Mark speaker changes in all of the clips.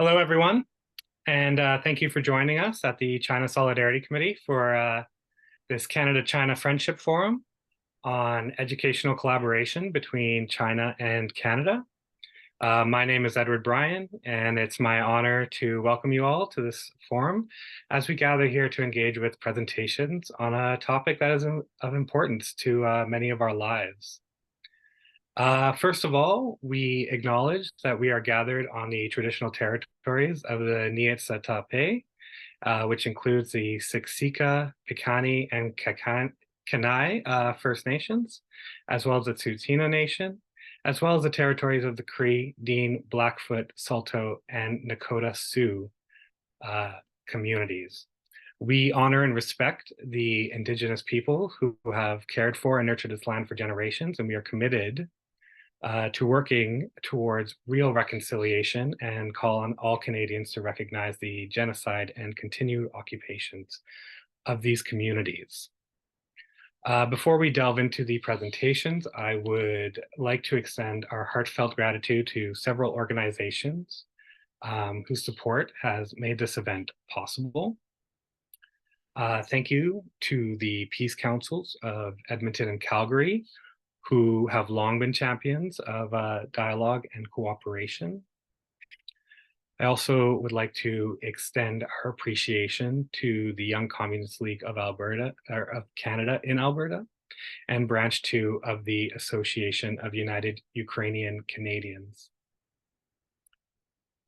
Speaker 1: Hello, everyone, and thank you for joining us at the China Solidarity Committee for this Canada-China Friendship Forum on educational collaboration between China and Canada. My name is Edward Bryan, and it's my honor to welcome you all to this forum as we gather here to engage with presentations on a topic that is of importance to many of our lives. First of all, we acknowledge that we are gathered on the traditional territories of the Niitsitapi, which includes the Siksika, Piikani, and Kainai First Nations, as well as the Tsuut'ina Nation, as well as the territories of the Cree, Dean, Blackfoot, Saulteaux, and Nakota Sioux communities. We honor and respect the Indigenous people who have cared for and nurtured this land for generations, and we are committed to working towards real reconciliation and call on all Canadians to recognize the genocide and continued occupations of these communities. Before we delve into the presentations, I would like to extend our heartfelt gratitude to several organizations whose support has made this event possible. Thank you to the Peace Councils of Edmonton and Calgary, who have long been champions of dialogue and cooperation. I also would like to extend our appreciation to the Young Communist League of Alberta, or of Canada in Alberta, and Branch 2 of the Association of United Ukrainian Canadians.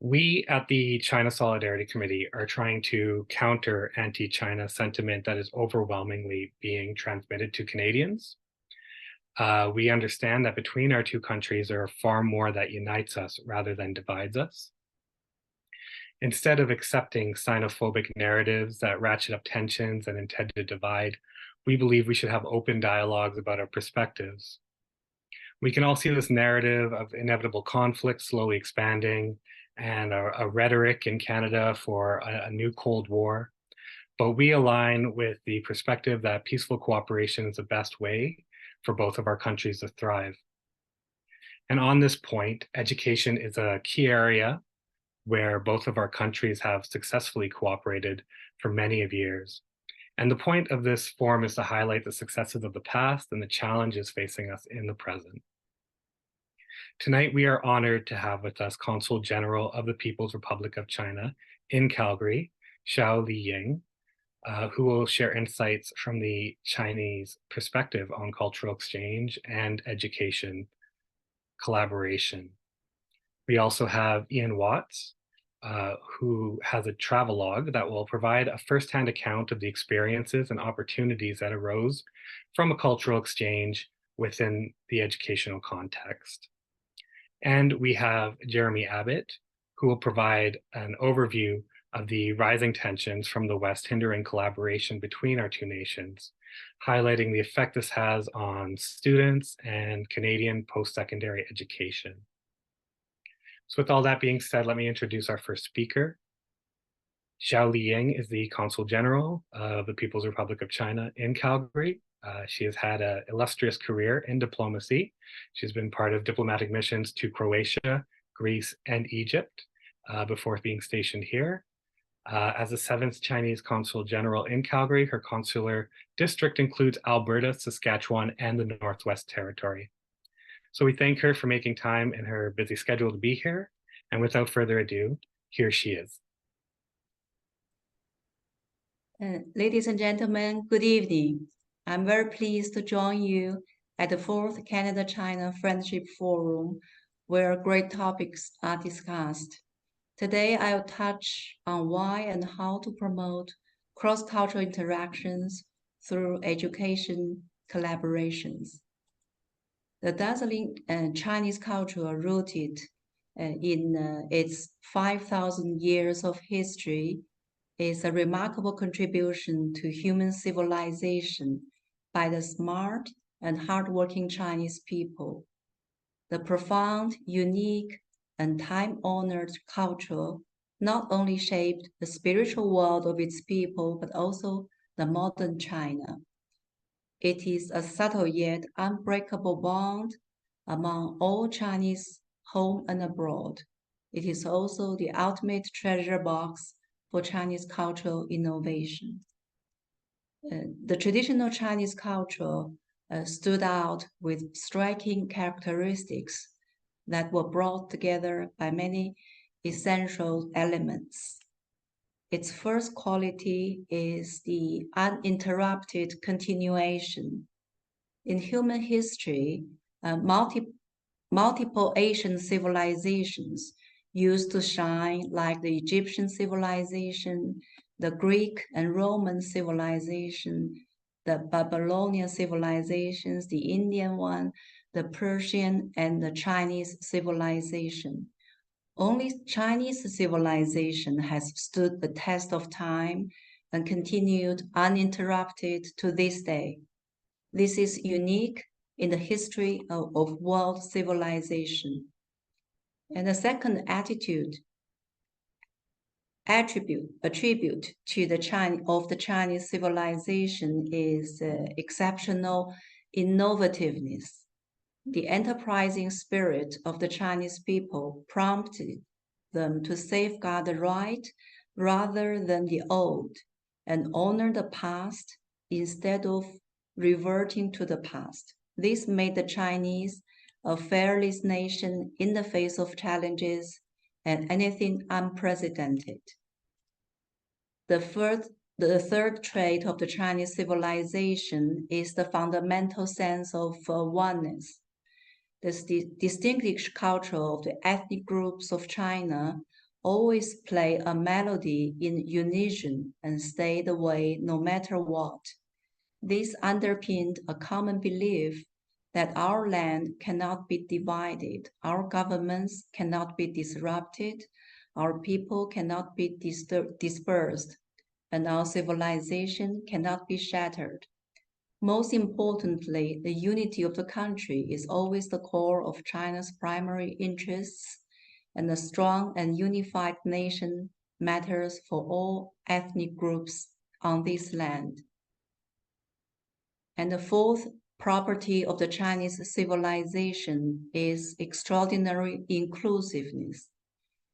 Speaker 1: We at the China Solidarity Committee are trying to counter anti-China sentiment that is overwhelmingly being transmitted to Canadians. We understand that between our two countries, there are far more that unites us rather than divides us. Instead of accepting xenophobic narratives that ratchet up tensions and intend to divide, we believe we should have open dialogues about our perspectives. We can all see this narrative of inevitable conflict slowly expanding and a rhetoric in Canada for a new Cold War. But we align with the perspective that peaceful cooperation is the best way for both of our countries to thrive. And on this point, education is a key area where both of our countries have successfully cooperated for many of years. And the point of this forum is to highlight the successes of the past and the challenges facing us in the present. Tonight, we are honored to have with us Consul General of the People's Republic of China in Calgary, Xiao Liying, who will share insights from the Chinese perspective on cultural exchange and education collaboration. We also have Ian Watts, who has a travelogue that will provide a firsthand account of the experiences and opportunities that arose from a cultural exchange within the educational context. And we have Jeremy Abbott, who will provide an overview of the rising tensions from the West hindering collaboration between our two nations, highlighting the effect this has on students and Canadian post-secondary education. So with all that being said, let me introduce our first speaker. Xiao Liying is the Consul General of the People's Republic of China in Calgary. She has had an illustrious career in diplomacy. She's been part of diplomatic missions to Croatia, Greece, and Egypt before being stationed here. As the 7th Chinese Consul General in Calgary, her consular district includes Alberta, Saskatchewan, and the Northwest Territory. So we thank her for making time in her busy schedule to be here. And without further ado, here she is.
Speaker 2: Ladies and gentlemen, good evening. I'm very pleased to join you at the 4th Canada-China Friendship Forum, where great topics are discussed. Today, I'll touch on why and how to promote cross-cultural interactions through education collaborations. The dazzling Chinese culture rooted in its 5,000 years of history is a remarkable contribution to human civilization by the smart and hardworking Chinese people. The profound, unique, and time-honored culture not only shaped the spiritual world of its people, but also the modern China. It is a subtle yet unbreakable bond among all Chinese home and abroad. it is also the ultimate treasure box for Chinese cultural innovation. The traditional Chinese culture stood out with striking characteristics that were brought together by many essential elements. Its first quality is the uninterrupted continuation. In human history, multiple Asian civilizations used to shine, like the Egyptian civilization, the Greek and Roman civilization, the Babylonian civilizations, the Indian one, the Persian and the Chinese civilization. Only Chinese civilization has stood the test of time and continued uninterrupted to this day. This is unique in the history of world civilization. And the second attribute to the Chinese civilization is exceptional innovativeness. The enterprising spirit of the Chinese people prompted them to safeguard the right rather than the old and honor the past instead of reverting to the past. This made the Chinese a fearless nation in the face of challenges and anything unprecedented. The third trait of the Chinese civilization is the fundamental sense of oneness. The distinguished culture of the ethnic groups of China always play a melody in unison and stay the way no matter what. This underpinned a common belief that our land cannot be divided, our governments cannot be disrupted, our people cannot be dispersed, and our civilization cannot be shattered. Most importantly, the unity of the country is always the core of China's primary interests, and a strong and unified nation matters for all ethnic groups on this land. And the fourth property of the Chinese civilization is extraordinary inclusiveness.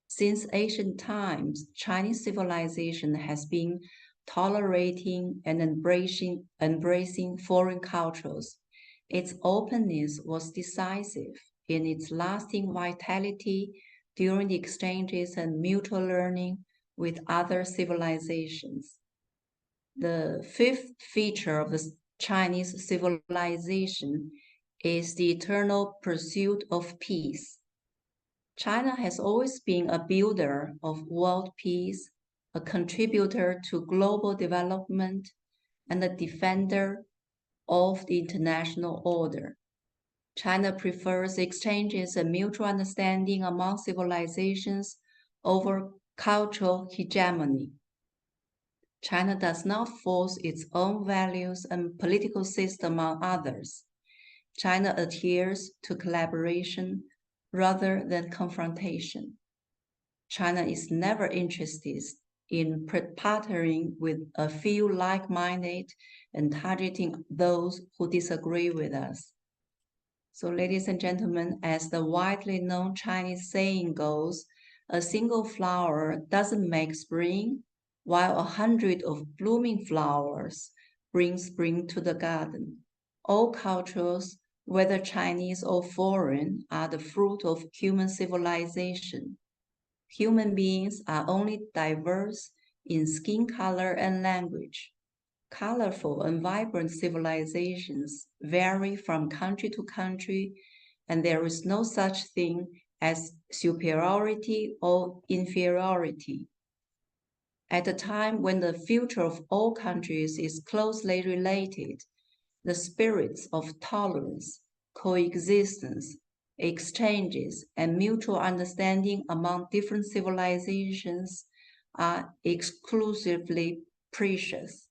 Speaker 2: Since ancient times, Chinese civilization has been tolerating and embracing foreign cultures. Its openness was decisive in its lasting vitality during the exchanges and mutual learning with other civilizations. The fifth feature of the Chinese civilization is the eternal pursuit of peace. China has always been a builder of world peace, a contributor to global development, and a defender of the international order. China prefers exchanges and mutual understanding among civilizations over cultural hegemony. China does not force its own values and political system on others. China adheres to collaboration rather than confrontation. China is never interested in partnering with a few like-minded and targeting those who disagree with us. So, ladies and gentlemen, as the widely known Chinese saying goes, a single flower doesn't make spring, while 100 of blooming flowers bring spring to the garden. All cultures, whether Chinese or foreign, are the fruit of human civilization. Human beings are only diverse in skin color and language. Colorful and vibrant civilizations vary from country to country, and there is no such thing as superiority or inferiority. At a time when the future of all countries is closely related, the spirits of tolerance, coexistence, exchanges, and mutual understanding among different civilizations are exclusively precious.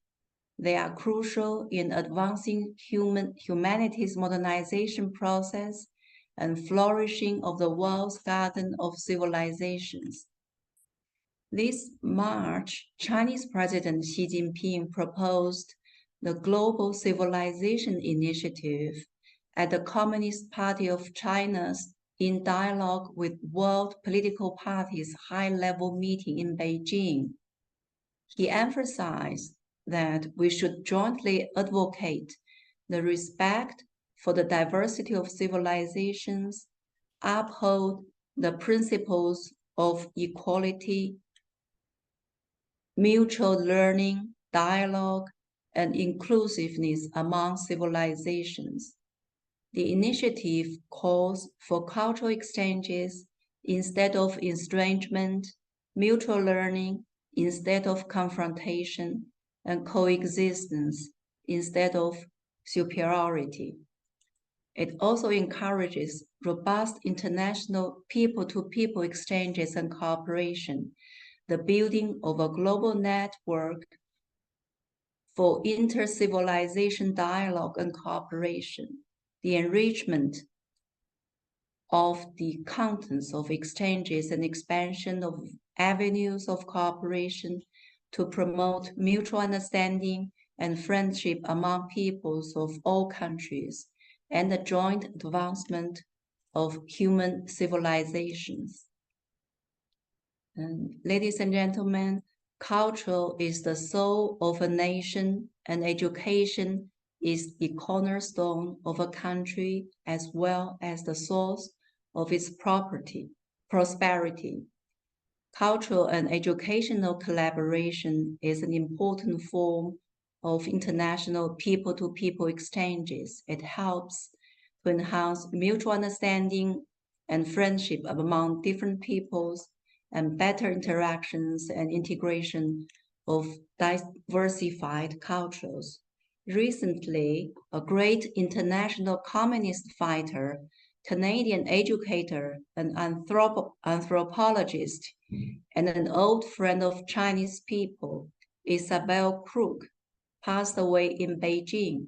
Speaker 2: They are crucial in advancing humanity's modernization process and flourishing of the world's garden of civilizations. This March, Chinese President Xi Jinping proposed the Global Civilization Initiative at the Communist Party of China's in dialogue with World Political Parties high-level meeting in Beijing. He emphasized that we should jointly advocate the respect for the diversity of civilizations, uphold the principles of equality, mutual learning, dialogue, and inclusiveness among civilizations. The initiative calls for cultural exchanges instead of estrangement, mutual learning instead of confrontation, and coexistence instead of superiority. It also encourages robust international people-to-people exchanges and cooperation, the building of a global network for inter-civilization dialogue and cooperation, the enrichment of the contents of exchanges and expansion of avenues of cooperation to promote mutual understanding and friendship among peoples of all countries, and the joint advancement of human civilizations. And ladies and gentlemen, culture is the soul of a nation, and education is the cornerstone of a country as well as the source of its prosperity. Cultural and educational collaboration is an important form of international people-to-people exchanges. It helps to enhance mutual understanding and friendship among different peoples and better interactions and integration of diversified cultures. Recently, a great international communist fighter, Canadian educator, and anthropologist, and an old friend of Chinese people, Isabel Crook, passed away in Beijing.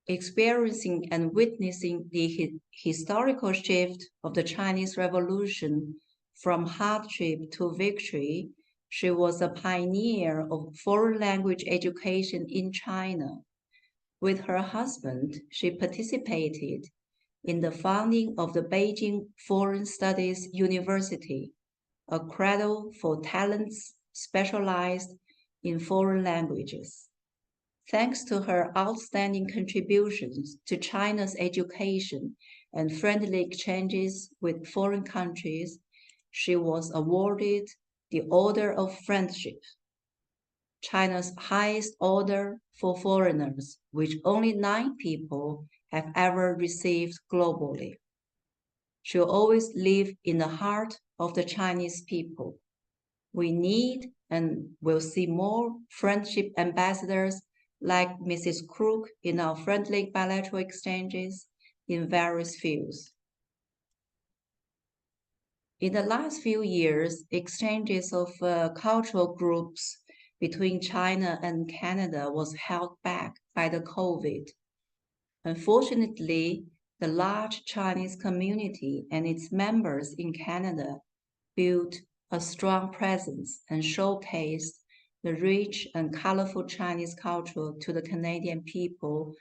Speaker 2: Experiencing and witnessing the historical shift of the Chinese Revolution from hardship to victory, she was a pioneer of foreign language education in China. With her husband, she participated in the founding of the Beijing Foreign Studies University, a cradle for talents specialized in foreign languages. Thanks to her outstanding contributions to China's education and friendly exchanges with foreign countries, she was awarded the Order of Friendship, China's highest order for foreigners, which only 9 people have ever received globally. She'll always live in the heart of the Chinese people. We need and will see more friendship ambassadors like Mrs. Crook in our friendly bilateral exchanges in various fields. In the last few years, exchanges of cultural groups between China and Canada was held back by the COVID. Unfortunately, the large Chinese community and its members in Canada built a strong presence and showcased the rich and colorful Chinese culture to the Canadian people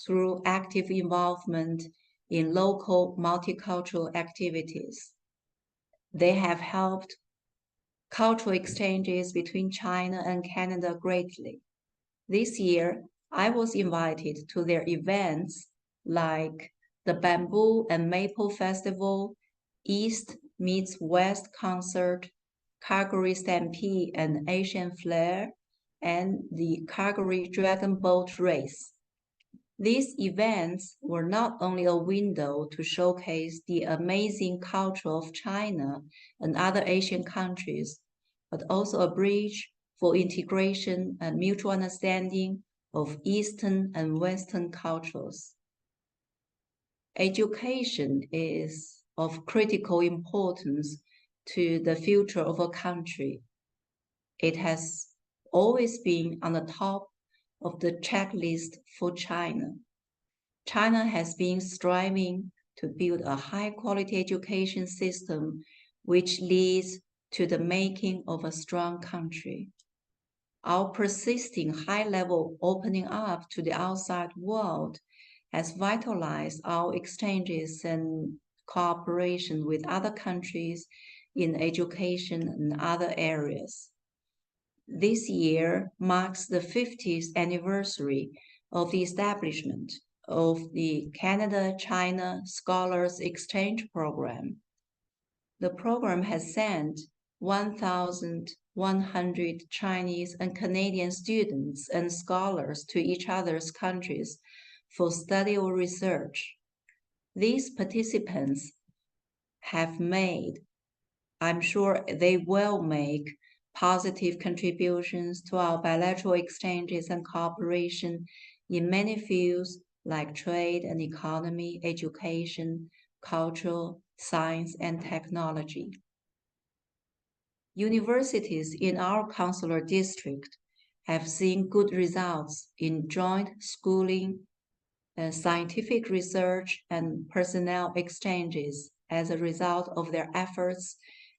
Speaker 2: through active involvement in local multicultural activities. They have helped cultural exchanges between China and Canada greatly. This year, I was invited to their events like the Bamboo and Maple Festival, East Meets West Concert, Calgary Stampede and Asian Flair, and the Calgary Dragon Boat Race. These events were not only a window to showcase the amazing culture of China and other Asian countries, but also a bridge for integration and mutual understanding of Eastern and Western cultures. Education is of critical importance to the future of a country. It has always been on the top of the checklist for China. China has been striving to build a high-quality education system which leads to the making of a strong country. Our persisting high-level opening up to the outside world has vitalized our exchanges and cooperation with other countries in education and other areas. This year marks the 50th anniversary of the establishment of the Canada-China Scholars Exchange Program. The program has sent 1,100 Chinese and Canadian students and scholars to each other's countries for study or research. These participants have made, I'm sure they will make, positive contributions to our bilateral exchanges and cooperation in many fields like trade and economy, education, culture, science, and technology. Universities in our consular district have seen good results in joint schooling, scientific research, and personnel exchanges as a result of their efforts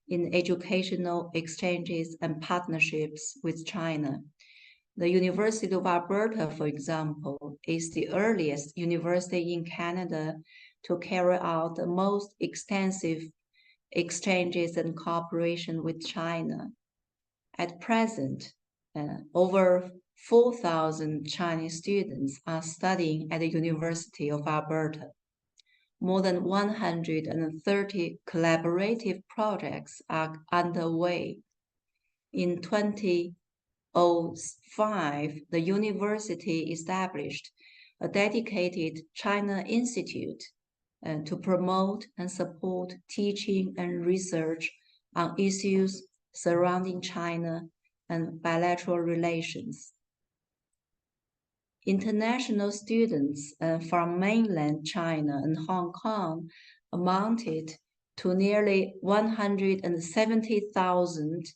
Speaker 2: in educational exchanges and partnerships with China. The University of Alberta, for example, is the earliest university in Canada to carry out the most extensive exchanges and cooperation with China. At present, over 4,000 Chinese students are studying at the University of Alberta. More than 130 collaborative projects are underway. In 2005, the university established a dedicated China Institute to promote and support teaching and research on issues surrounding China and bilateral relations. International students from mainland China and Hong Kong amounted to nearly 170,000,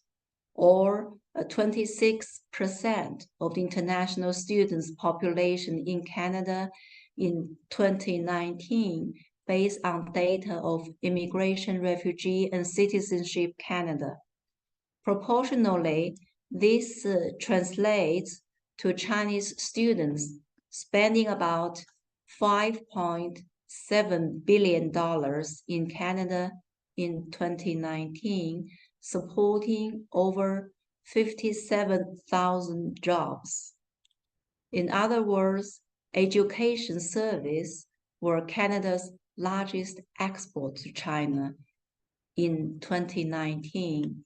Speaker 2: or 26% of the international students' population in Canada in 2019, based on data of Immigration, Refugee, and Citizenship Canada. Proportionally, this translates to Chinese students spending about $5.7 billion in Canada in 2019, supporting over 57,000 jobs. In other words, education service were Canada's largest export to China in 2019.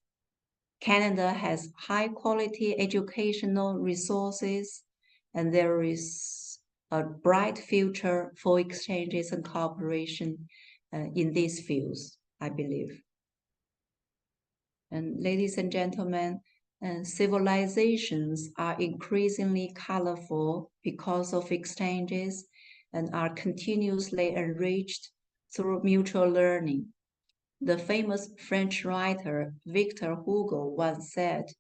Speaker 2: Canada has high-quality educational resources, and there is a bright future for exchanges and cooperation in these fields, I believe. And ladies and gentlemen, civilizations are increasingly colorful because of exchanges and are continuously enriched through mutual learning. The famous French writer Victor Hugo once said,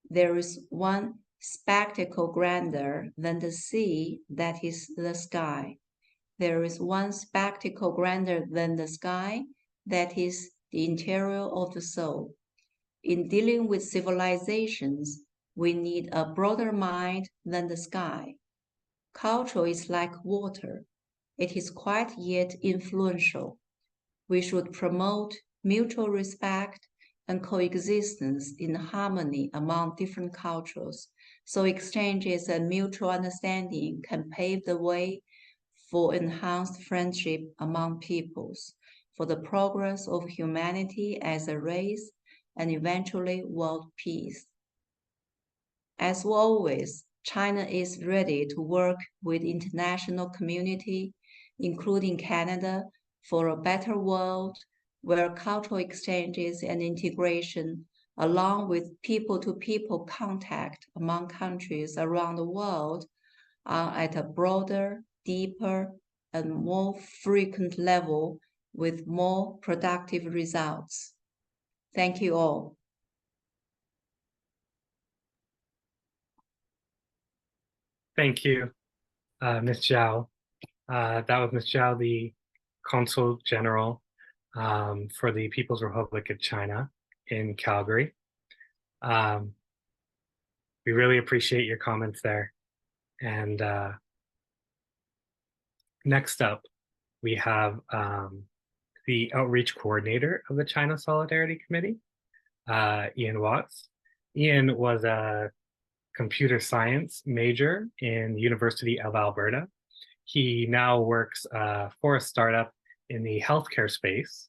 Speaker 2: "There is one spectacle grander than the sea, that is the sky. There is one spectacle grander than the sky, that is the interior of the soul." In dealing with civilizations, we need a broader mind than the sky. Culture is like water. It is quiet yet influential. We should promote mutual respect and coexistence in harmony among different cultures, so exchanges and mutual understanding can pave the way for enhanced friendship among peoples, for the progress of humanity as a race, and eventually world peace. As always, China is ready to work with the international community, including Canada, for a better world where cultural exchanges and integration, along with people-to-people contact among countries around the world, are at a broader, deeper, and more frequent level with more productive results. Thank you all.
Speaker 1: Thank you, Ms. Zhao. That was Ms. Zhao, the Consul General for the People's Republic of China in Calgary. We really appreciate your comments there. And next up, we have the outreach coordinator of the China Solidarity Committee, Ian Watts. Ian was a computer science major in the University of Alberta. He now works for a startup in the healthcare space,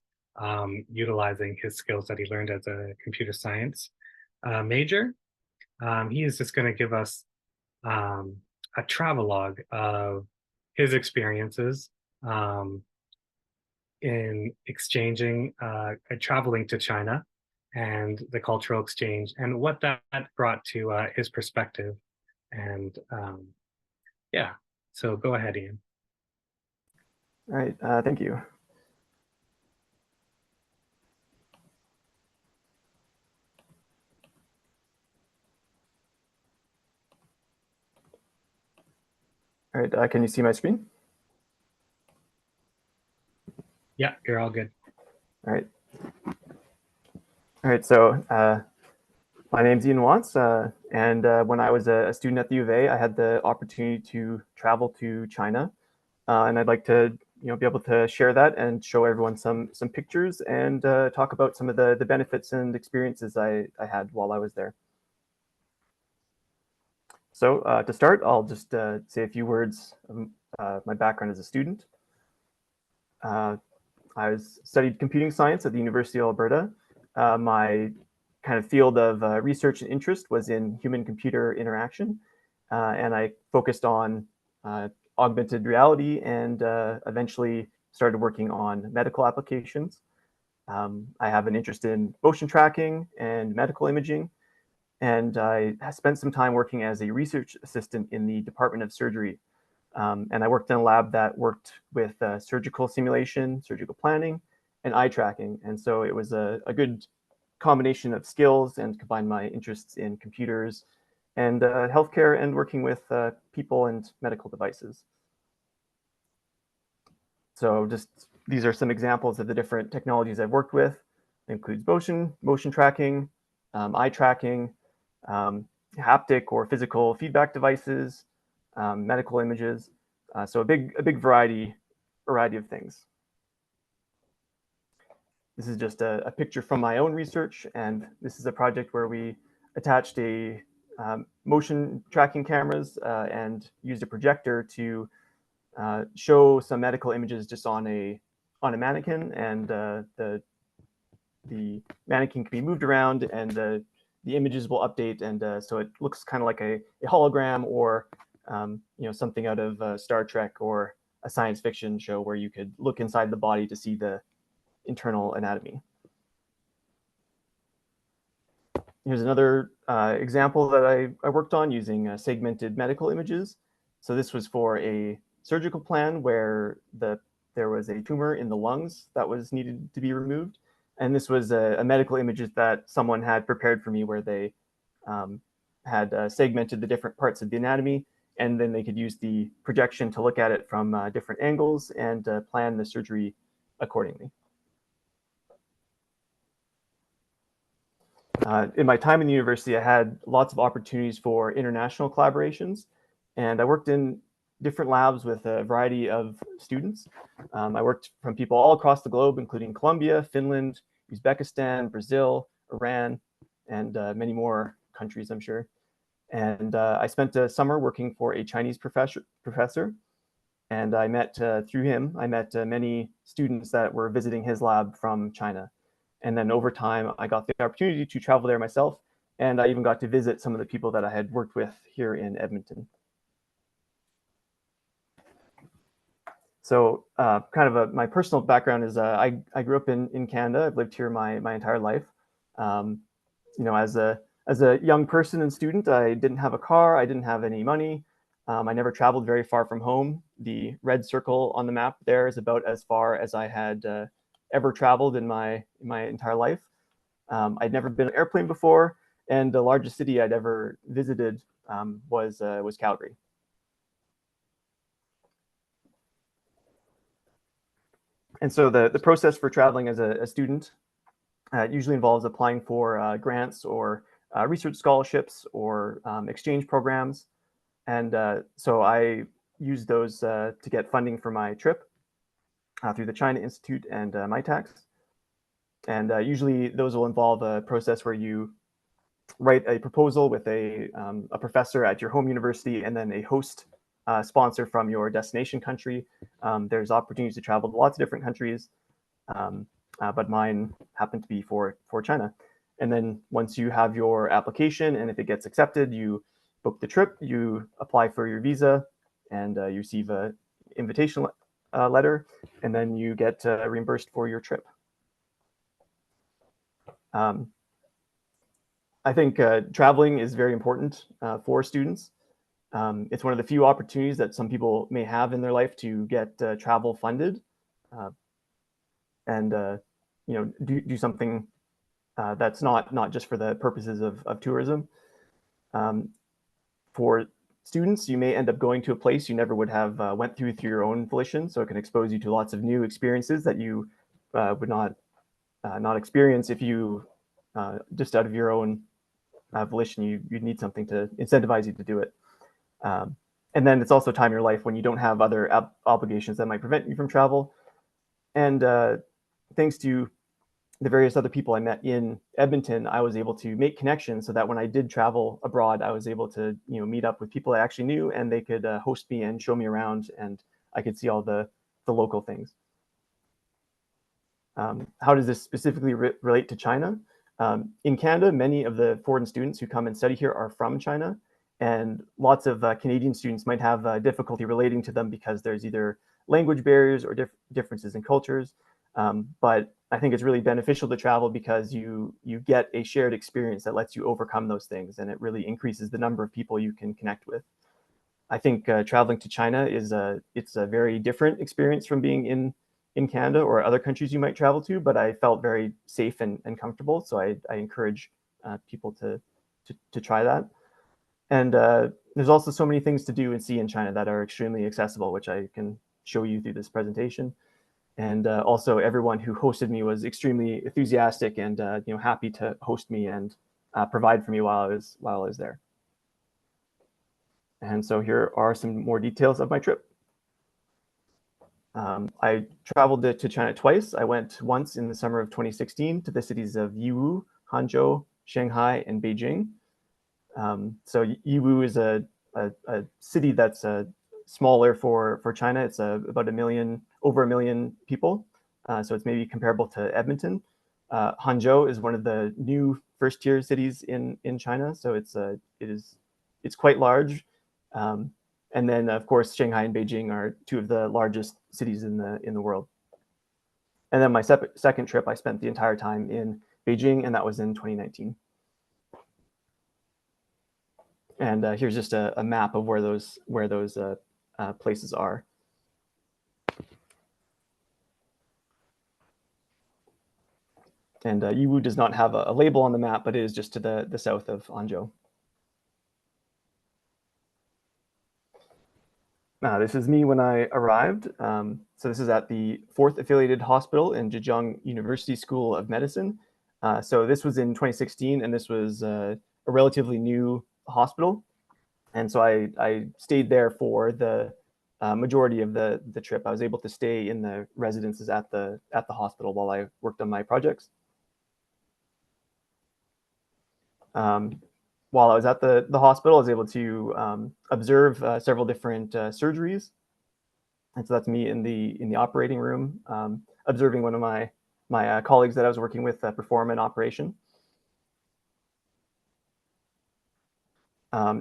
Speaker 1: utilizing his skills that he learned as a computer science major. He is just going to give us a travelogue of his experiences in exchanging, traveling to China and the cultural exchange and what that brought to his perspective. And yeah, so go ahead, Ian.
Speaker 3: All right, thank you. All right, can you see my screen?
Speaker 1: Yeah, you're all good.
Speaker 3: All right. All right, so my name's Ian Watts, and when I was a student at the U of A, I had the opportunity to travel to China, and I'd like to be able to share that and show everyone some pictures and talk about some of the benefits and experiences I had while I was there. So to start, I'll just say a few words of my background as a student. I studied computing science at the University of Alberta. My kind of field of research and interest was in human-computer interaction, and I focused on augmented reality and eventually started working on medical applications. I have an interest in motion tracking and medical imaging, and I spent some time working as a research assistant in the Department of Surgery. And I worked in a lab that worked with surgical simulation, surgical planning, and eye tracking. And so it was a good combination of skills and combined my interests in computers and healthcare and working with people and medical devices. So just these are some examples of the different technologies I've worked with. It includes motion tracking, eye tracking, haptic or physical feedback devices, medical images. So a big variety of things. This is just a picture from my own research, and this is a project where we attached a motion tracking cameras and used a projector to show some medical images just on a mannequin, and the mannequin can be moved around, and the images will update, and so it looks kind of like a hologram or something out of Star Trek or a science fiction show where you could look inside the body to see the internal anatomy. Here's another example that I worked on using segmented medical images. So this was for a surgical plan where there was a tumor in the lungs that was needed to be removed. And this was a medical images that someone had prepared for me where they had segmented the different parts of the anatomy, and then they could use the projection to look at it from different angles and plan the surgery accordingly. In my time in the university, I had lots of opportunities for international collaborations, and I worked in different labs with a variety of students. I worked from people all across the globe, including Colombia, Finland, Uzbekistan, Brazil, Iran, and many more countries, I'm sure. And I spent a summer working for a Chinese professor, and I met, through him, I met many students that were visiting his lab from China. And then over time, I got the opportunity to travel there myself, and I even got to visit some of the people that I had worked with here in Edmonton. So kind of my personal background is I grew up in Canada. I've lived here my entire life. As a young person and student, I didn't have a car. I didn't have any money. I never traveled very far from home. The red circle on the map there is about as far as I had ever traveled in my entire life. I'd never been on an airplane before, and the largest city I'd ever visited was Calgary. And so the process for traveling as a student usually involves applying for grants or research scholarships or exchange programs. And so I used those to get funding for my trip. through the China Institute and MITAX. And usually those will involve a process where you write a proposal with a professor at your home university and then a host sponsor from your destination country. There's opportunities to travel to lots of different countries, but mine happened to be for China. And then once you have your application and if it gets accepted, you book the trip, you apply for your visa, and you receive an invitation letter, and then you get reimbursed for your trip. I think traveling is very important for students. It's one of the few opportunities that some people may have in their life to get travel funded, and do something that's not just for the purposes of tourism. For students, you may end up going to a place you never would have went through your own volition, so it can expose you to lots of new experiences that you would not experience if you just out of your own volition, you'd need something to incentivize you to do it. And then it's also a time in your life when you don't have other obligations that might prevent you from travel. And thanks to the various other people I met in Edmonton, I was able to make connections so that when I did travel abroad, I was able to meet up with people I actually knew, and they could host me and show me around, and I could see all the local things. How does this specifically relate to China? In Canada, many of the foreign students who come and study here are from China, and lots of Canadian students might have difficulty relating to them because there's either language barriers or differences in cultures. But I think it's really beneficial to travel because you get a shared experience that lets you overcome those things, and it really increases the number of people you can connect with. I think traveling to China it's a very different experience from being in Canada or other countries you might travel to, but I felt very safe and comfortable. So I encourage people to try that. And there's also so many things to do and see in China that are extremely accessible, which I can show you through this presentation. And also everyone who hosted me was extremely enthusiastic and happy to host me and provide for me while I was there. And so here are some more details of my trip. I traveled to China twice. I went once in the summer of 2016 to the cities of Yiwu, Hangzhou, Shanghai, and Beijing. So Yiwu is a city that's smaller for China. It's about over a million people. So it's maybe comparable to Edmonton. Hangzhou is one of the new first-tier cities in China. So it's quite large. And then, of course, Shanghai and Beijing are two of the largest cities in the world. And then my second trip, I spent the entire time in Beijing, and that was in 2019. And here's just a map of where those places are. And Yiwu does not have a label on the map, but it is just to the south of Hangzhou. This is me when I arrived. So this is at the 4th Affiliated Hospital in Zhejiang University School of Medicine. So this was in 2016, and this was a relatively new hospital. And so I stayed there for the majority of the trip. I was able to stay in the residences at the hospital while I worked on my projects. While I was at the hospital, I was able to observe several different surgeries. And so that's me in the operating room, observing one of my colleagues that I was working with perform an operation.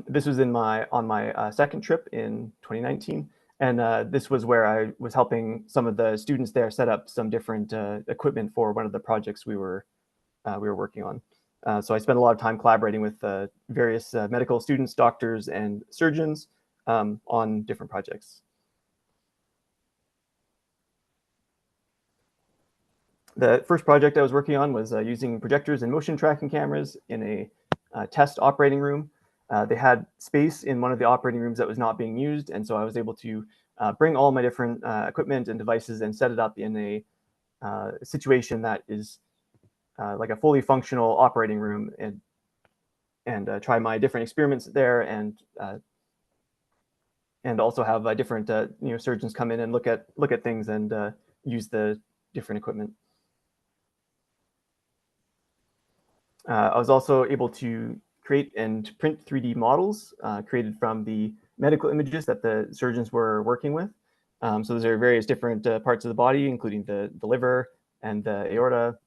Speaker 3: This was on my second trip in 2019. And this was where I was helping some of the students there set up some different equipment for one of the projects we were working on. So I spent a lot of time collaborating with various medical students, doctors, and surgeons on different projects. The first project I was working on was using projectors and motion tracking cameras in a test operating room. They had space in one of the operating rooms that was not being used, and so I was able to bring all my different equipment and devices and set it up in a situation that is like a fully functional operating room, and try my different experiments there, and also have different surgeons come in and look at things and use the different equipment. I was also able to create and print 3D models created from the medical images that the surgeons were working with. So those are various different parts of the body, including the liver and the aorta,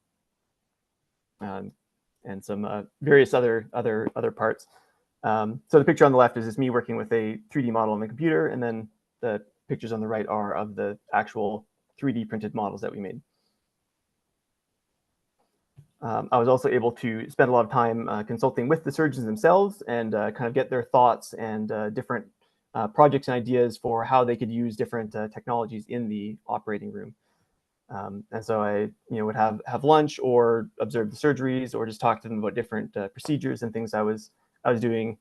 Speaker 3: and some various other parts. So the picture on the left is just me working with a 3D model on the computer, and then the pictures on the right are of the actual 3D printed models that we made. I was also able to spend a lot of time consulting with the surgeons themselves and kind of get their thoughts and different projects and ideas for how they could use different technologies in the operating room. And so I would have lunch or observe the surgeries or just talk to them about different procedures and things I was doing.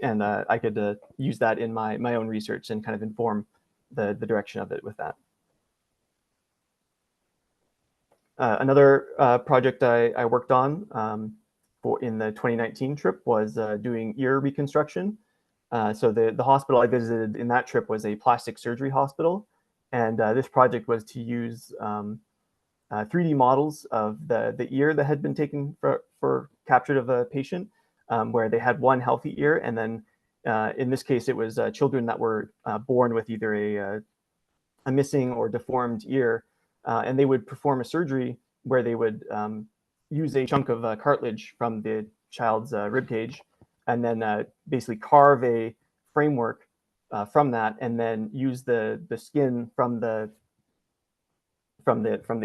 Speaker 3: And I could use that in my own research and kind of inform the direction of it with that. Another project I worked on in the 2019 trip was doing ear reconstruction. So the hospital I visited in that trip was a plastic surgery hospital. And this project was to use 3D models of the ear that had been taken for captured of a patient, where they had one healthy ear. And then in this case, it was children that were born with either a missing or deformed ear. And they would perform a surgery where they would use a chunk of cartilage from the child's rib cage, and then basically carve a framework from that, and then use the skin from the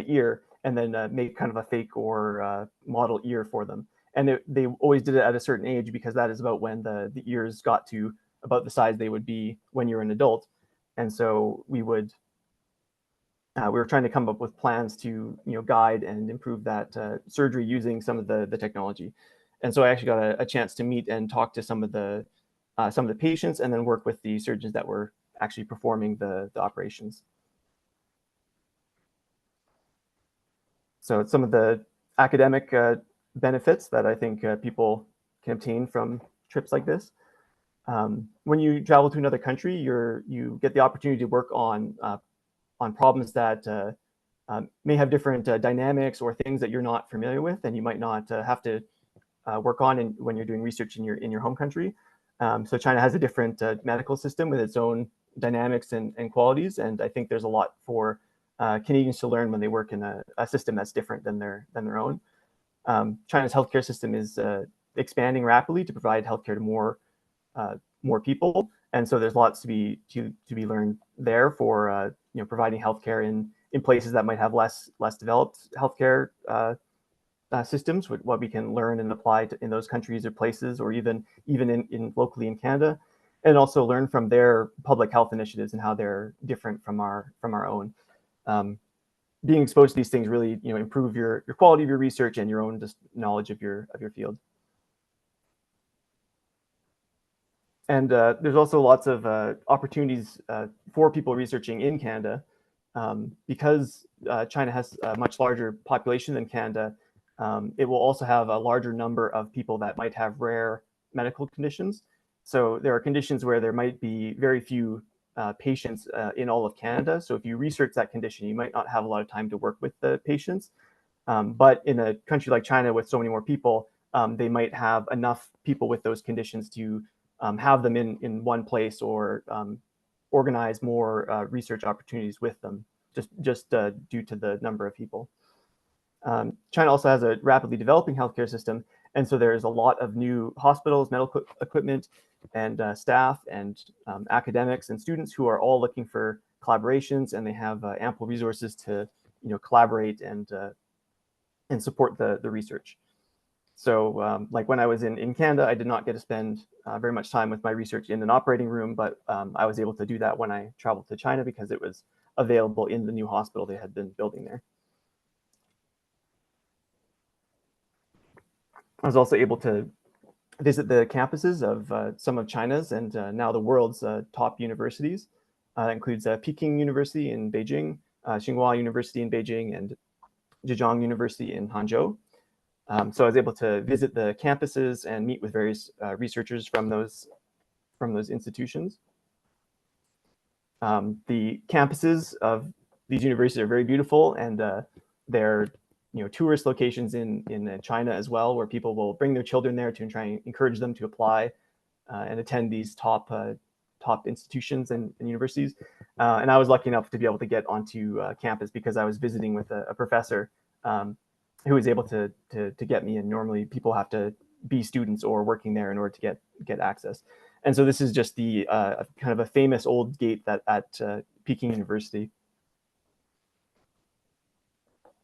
Speaker 3: ear, and then make kind of a fake or model ear for them. And they always did it at a certain age, because that is about when the ears got to about the size they would be when you're an adult. And so we were trying to come up with plans to guide and improve that surgery using some of the technology. And so I actually got a chance to meet and talk to some of the patients, and then work with the surgeons that were actually performing the operations. So some of the academic benefits that I think people can obtain from trips like this. When you travel to another country, you get the opportunity to work on problems that may have different dynamics or things that you're not familiar with, and you might not have to work on when you're doing research in your home country. So China has a different medical system with its own dynamics and qualities, and I think there's a lot for Canadians to learn when they work in a system that's different than their own. China's healthcare system is expanding rapidly to provide healthcare to more people, and so there's lots to be learned there for providing healthcare in places that might have less developed healthcare systems. What we can learn and apply in those countries or places, or even in locally in Canada, and also learn from their public health initiatives and how they're different from our own. Being exposed to these things really improve your quality of your research and your own just knowledge of your field. And there's also lots of opportunities for people researching in Canada, because China has a much larger population than Canada. It will also have a larger number of people that might have rare medical conditions. So there are conditions where there might be very few patients in all of Canada. So if you research that condition, you might not have a lot of time to work with the patients. But in a country like China with so many more people, they might have enough people with those conditions to have them in one place, or organize more research opportunities with them, just due to the number of people. China also has a rapidly developing healthcare system, and so there's a lot of new hospitals, medical equipment, and staff, and academics and students who are all looking for collaborations, and they have ample resources to collaborate and support the research. So like when I was in Canada, I did not get to spend very much time with my research in an operating room, but I was able to do that when I traveled to China, because it was available in the new hospital they had been building there. I was also able to visit the campuses of some of China's and now the world's top universities. That includes Peking University in Beijing, Tsinghua University in Beijing, and Zhejiang University in Hangzhou. So I was able to visit the campuses and meet with various researchers from those institutions. The campuses of these universities are very beautiful, and they're tourist locations in China as well, where people will bring their children there to try and encourage them to apply and attend these top institutions and universities. And I was lucky enough to be able to get onto campus because I was visiting with a professor who was able to get me. And normally people have to be students or working there in order to get access. And so this is just the kind of a famous old gate that at Peking University.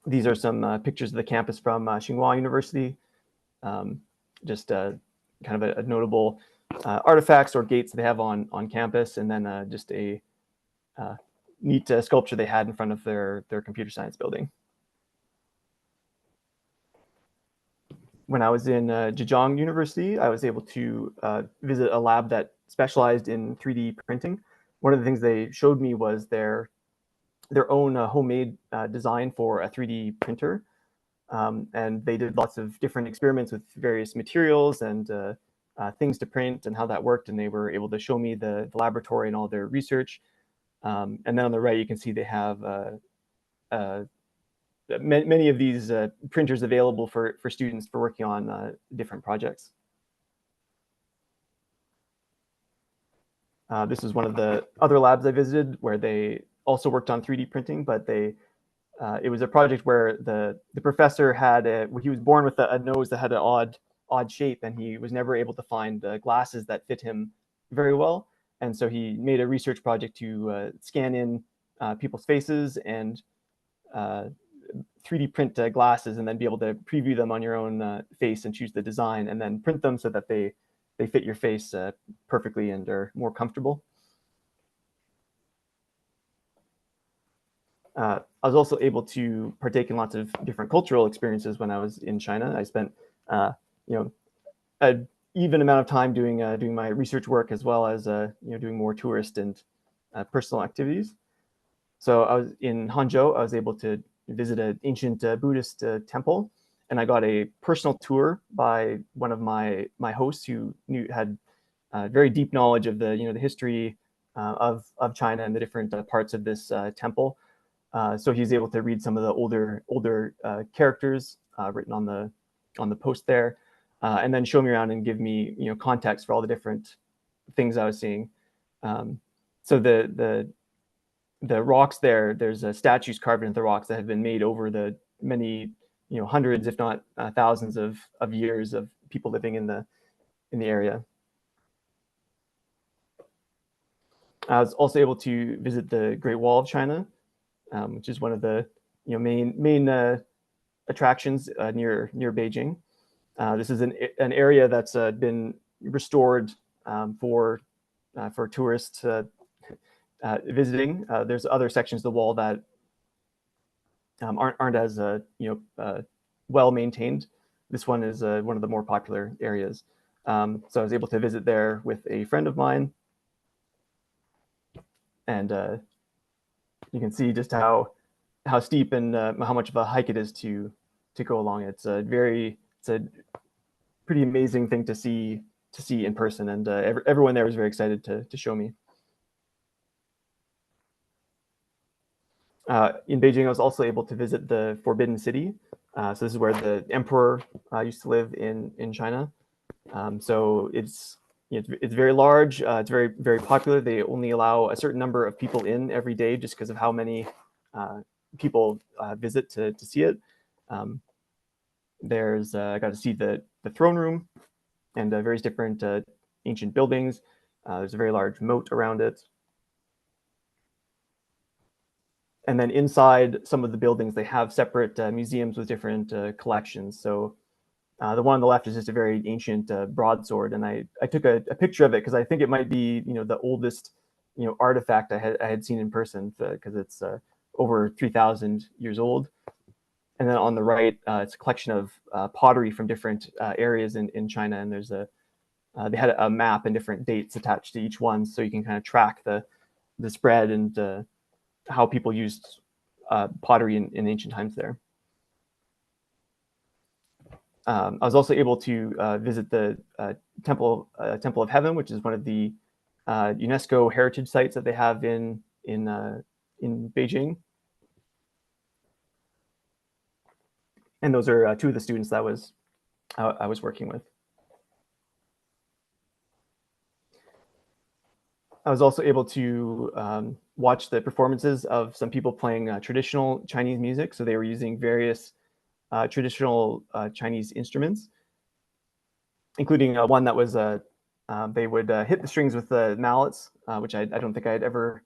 Speaker 3: These are some pictures of the campus from Tsinghua University. Just kind of a notable artifacts or gates they have on campus, and then just a neat sculpture they had in front of their computer science building. When I was in Zhejiang University, I was able to visit a lab that specialized in 3D printing. One of the things they showed me was their own homemade design for a 3D printer. And they did lots of different experiments with various materials and things to print and how that worked. And they were able to show me the laboratory and all their research. And then on the right, you can see they have many of these printers available for students for working on different projects. This is one of the other labs I visited where they also worked on 3D printing, but it was a project where the professor he was born with a nose that had an odd shape, and he was never able to find glasses that fit him very well. And so he made a research project to scan in people's faces and 3D print glasses, and then be able to preview them on your own face and choose the design, and then print them so that they fit your face perfectly and are more comfortable. I was also able to partake in lots of different cultural experiences when I was in China. I spent, an even amount of time doing my research work as well as doing more tourist and personal activities. So I was in Hangzhou. I was able to visit an ancient Buddhist temple, and I got a personal tour by one of my hosts who had very deep knowledge of the history of China and the different parts of this temple. So he's able to read some of the older characters written on the post there, and then show me around and give me context for all the different things I was seeing. So the rocks there's statues carved into the rocks that have been made over the many hundreds, if not thousands of years of people living in the area. I was also able to visit the Great Wall of China, which is one of the main attractions near Beijing. This is an area that's been restored for tourists visiting. There's other sections of the wall that aren't as well maintained. This one is one of the more popular areas. So I was able to visit there with a friend of mine, and you can see just how steep and how much of a hike it is to go along. It's a pretty amazing thing to see in person, and everyone there was very excited to show me. In Beijing, I was also able to visit the Forbidden City. So this is where the emperor used to live in China. So it's very large. It's very, very popular. They only allow a certain number of people in every day just because of how many people visit to see it. I got to see the throne room and various different ancient buildings. There's a very large moat around it. And then inside some of the buildings, they have separate museums with different collections. So the one on the left is just a very ancient broadsword, and I took a picture of it because I think it might be the oldest artifact I had seen in person, because it's over 3,000 years old. And then on the right, it's a collection of pottery from different areas in China, and there's they had a map and different dates attached to each one, so you can kind of track the spread and how people used pottery in ancient times there. I was also able to visit the Temple of Heaven, which is one of the UNESCO heritage sites that they have in Beijing. And those are two of the students that I was working with. I was also able to watch the performances of some people playing traditional Chinese music. So they were using various traditional Chinese instruments, including one that was they would hit the strings with the mallets, which I don't think I had ever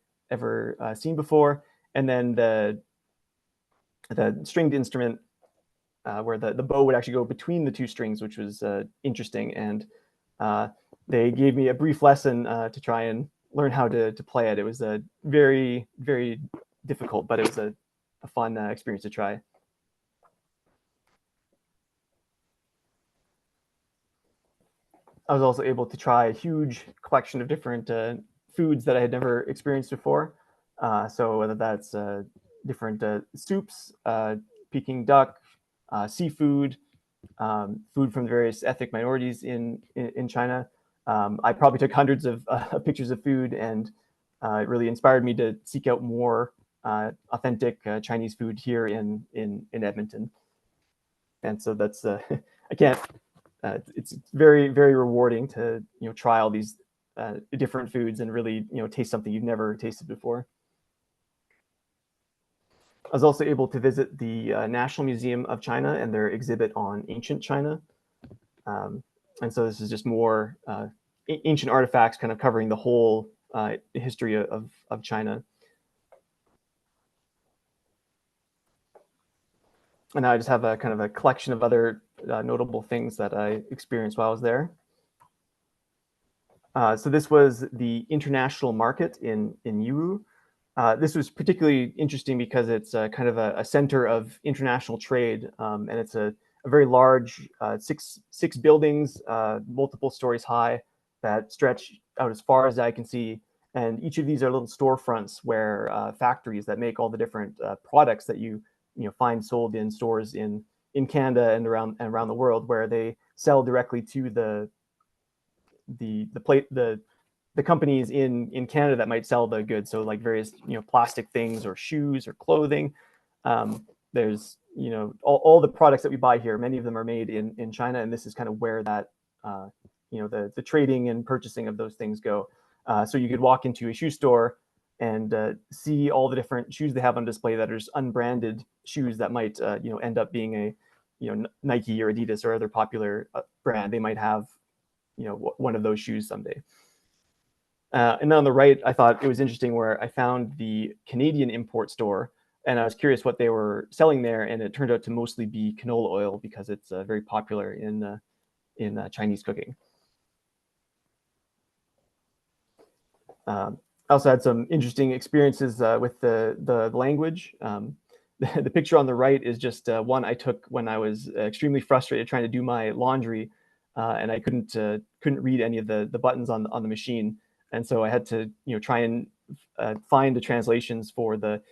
Speaker 3: seen before, and then the stringed instrument where the bow would actually go between the two strings, which was interesting. And they gave me a brief lesson to try and learn how to play it. It was a very difficult, but it was a fun experience to try. I was also able to try a huge collection of different foods that I had never experienced before. So whether that's different soups, Peking duck, seafood, food from the various ethnic minorities in China. I probably took hundreds of pictures of food, and it really inspired me to seek out more authentic Chinese food here in Edmonton. And so that's I can't. It's very rewarding to try all these different foods and really taste something you've never tasted before. I was also able to visit the National Museum of China and their exhibit on ancient China. And so this is just more ancient artifacts kind of covering the whole history of China. And now I just have a kind of a collection of other notable things that I experienced while I was there. So this was the international market in Yiwu. This was particularly interesting because it's kind of a center of international trade, and it's a very large six buildings, multiple stories high, that stretch out as far as I can see. And each of these are little storefronts where factories that make all the different products that you find sold in stores in Canada and around the world, where they sell directly to the companies in Canada that might sell the goods. So like various plastic things or shoes or clothing. There's all the products that we buy here. Many of them are made in China, and this is kind of where that the trading and purchasing of those things go. So you could walk into a shoe store and see all the different shoes they have on display that are just unbranded shoes that might end up being a Nike or Adidas or other popular brand. They might have one of those shoes someday. And then on the right, I thought it was interesting where I found the Canadian import store, and I was curious what they were selling there, and it turned out to mostly be canola oil because it's very popular in Chinese cooking. I also had some interesting experiences with the language. The picture on the right is just one I took when I was extremely frustrated trying to do my laundry, and I couldn't read any of the buttons on the machine. And so I had to try and find the translations for it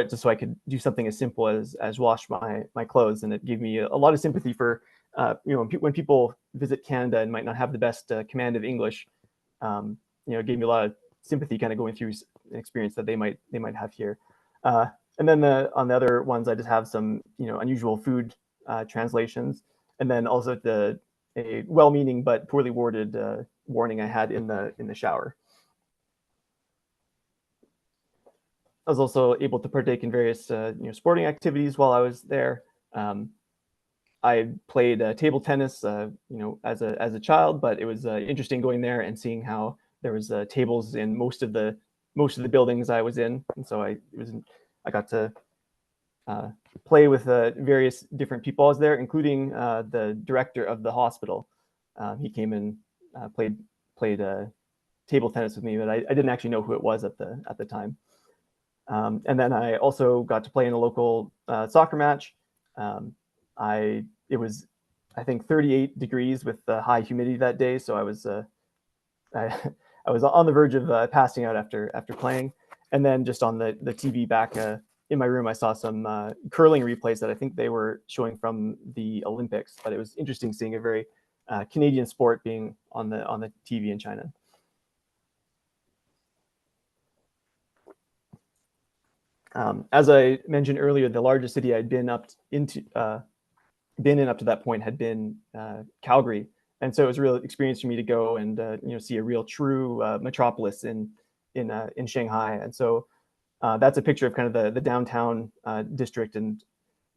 Speaker 3: just so I could do something as simple as wash my clothes. And it gave me a lot of sympathy for when people visit Canada and might not have the best command of English. It gave me a lot of sympathy kind of going through an experience that they might have here. And then on the other ones, I just have some unusual food translations, and then also a well-meaning but poorly worded warning I had in the shower. I was also able to partake in various sporting activities while I was there. I played table tennis, as a child, but it was interesting going there and seeing how there was tables in most of the buildings I was in, and so I got to play with various different people I was there, including the director of the hospital. He came and played table tennis with me, but I didn't actually know who it was at the time. And then I also got to play in a local soccer match. It was, I think, 38 degrees with high humidity that day, so I was I was on the verge of passing out after playing. And then just on the TV back in my room, I saw some curling replays that I think they were showing from the Olympics. But it was interesting seeing a very Canadian sport being on the TV in China. As I mentioned earlier, the largest city I'd been in up to that point had been Calgary, and so it was a real experience for me to go and see a real true metropolis in Shanghai. And so that's a picture of kind of the downtown district, and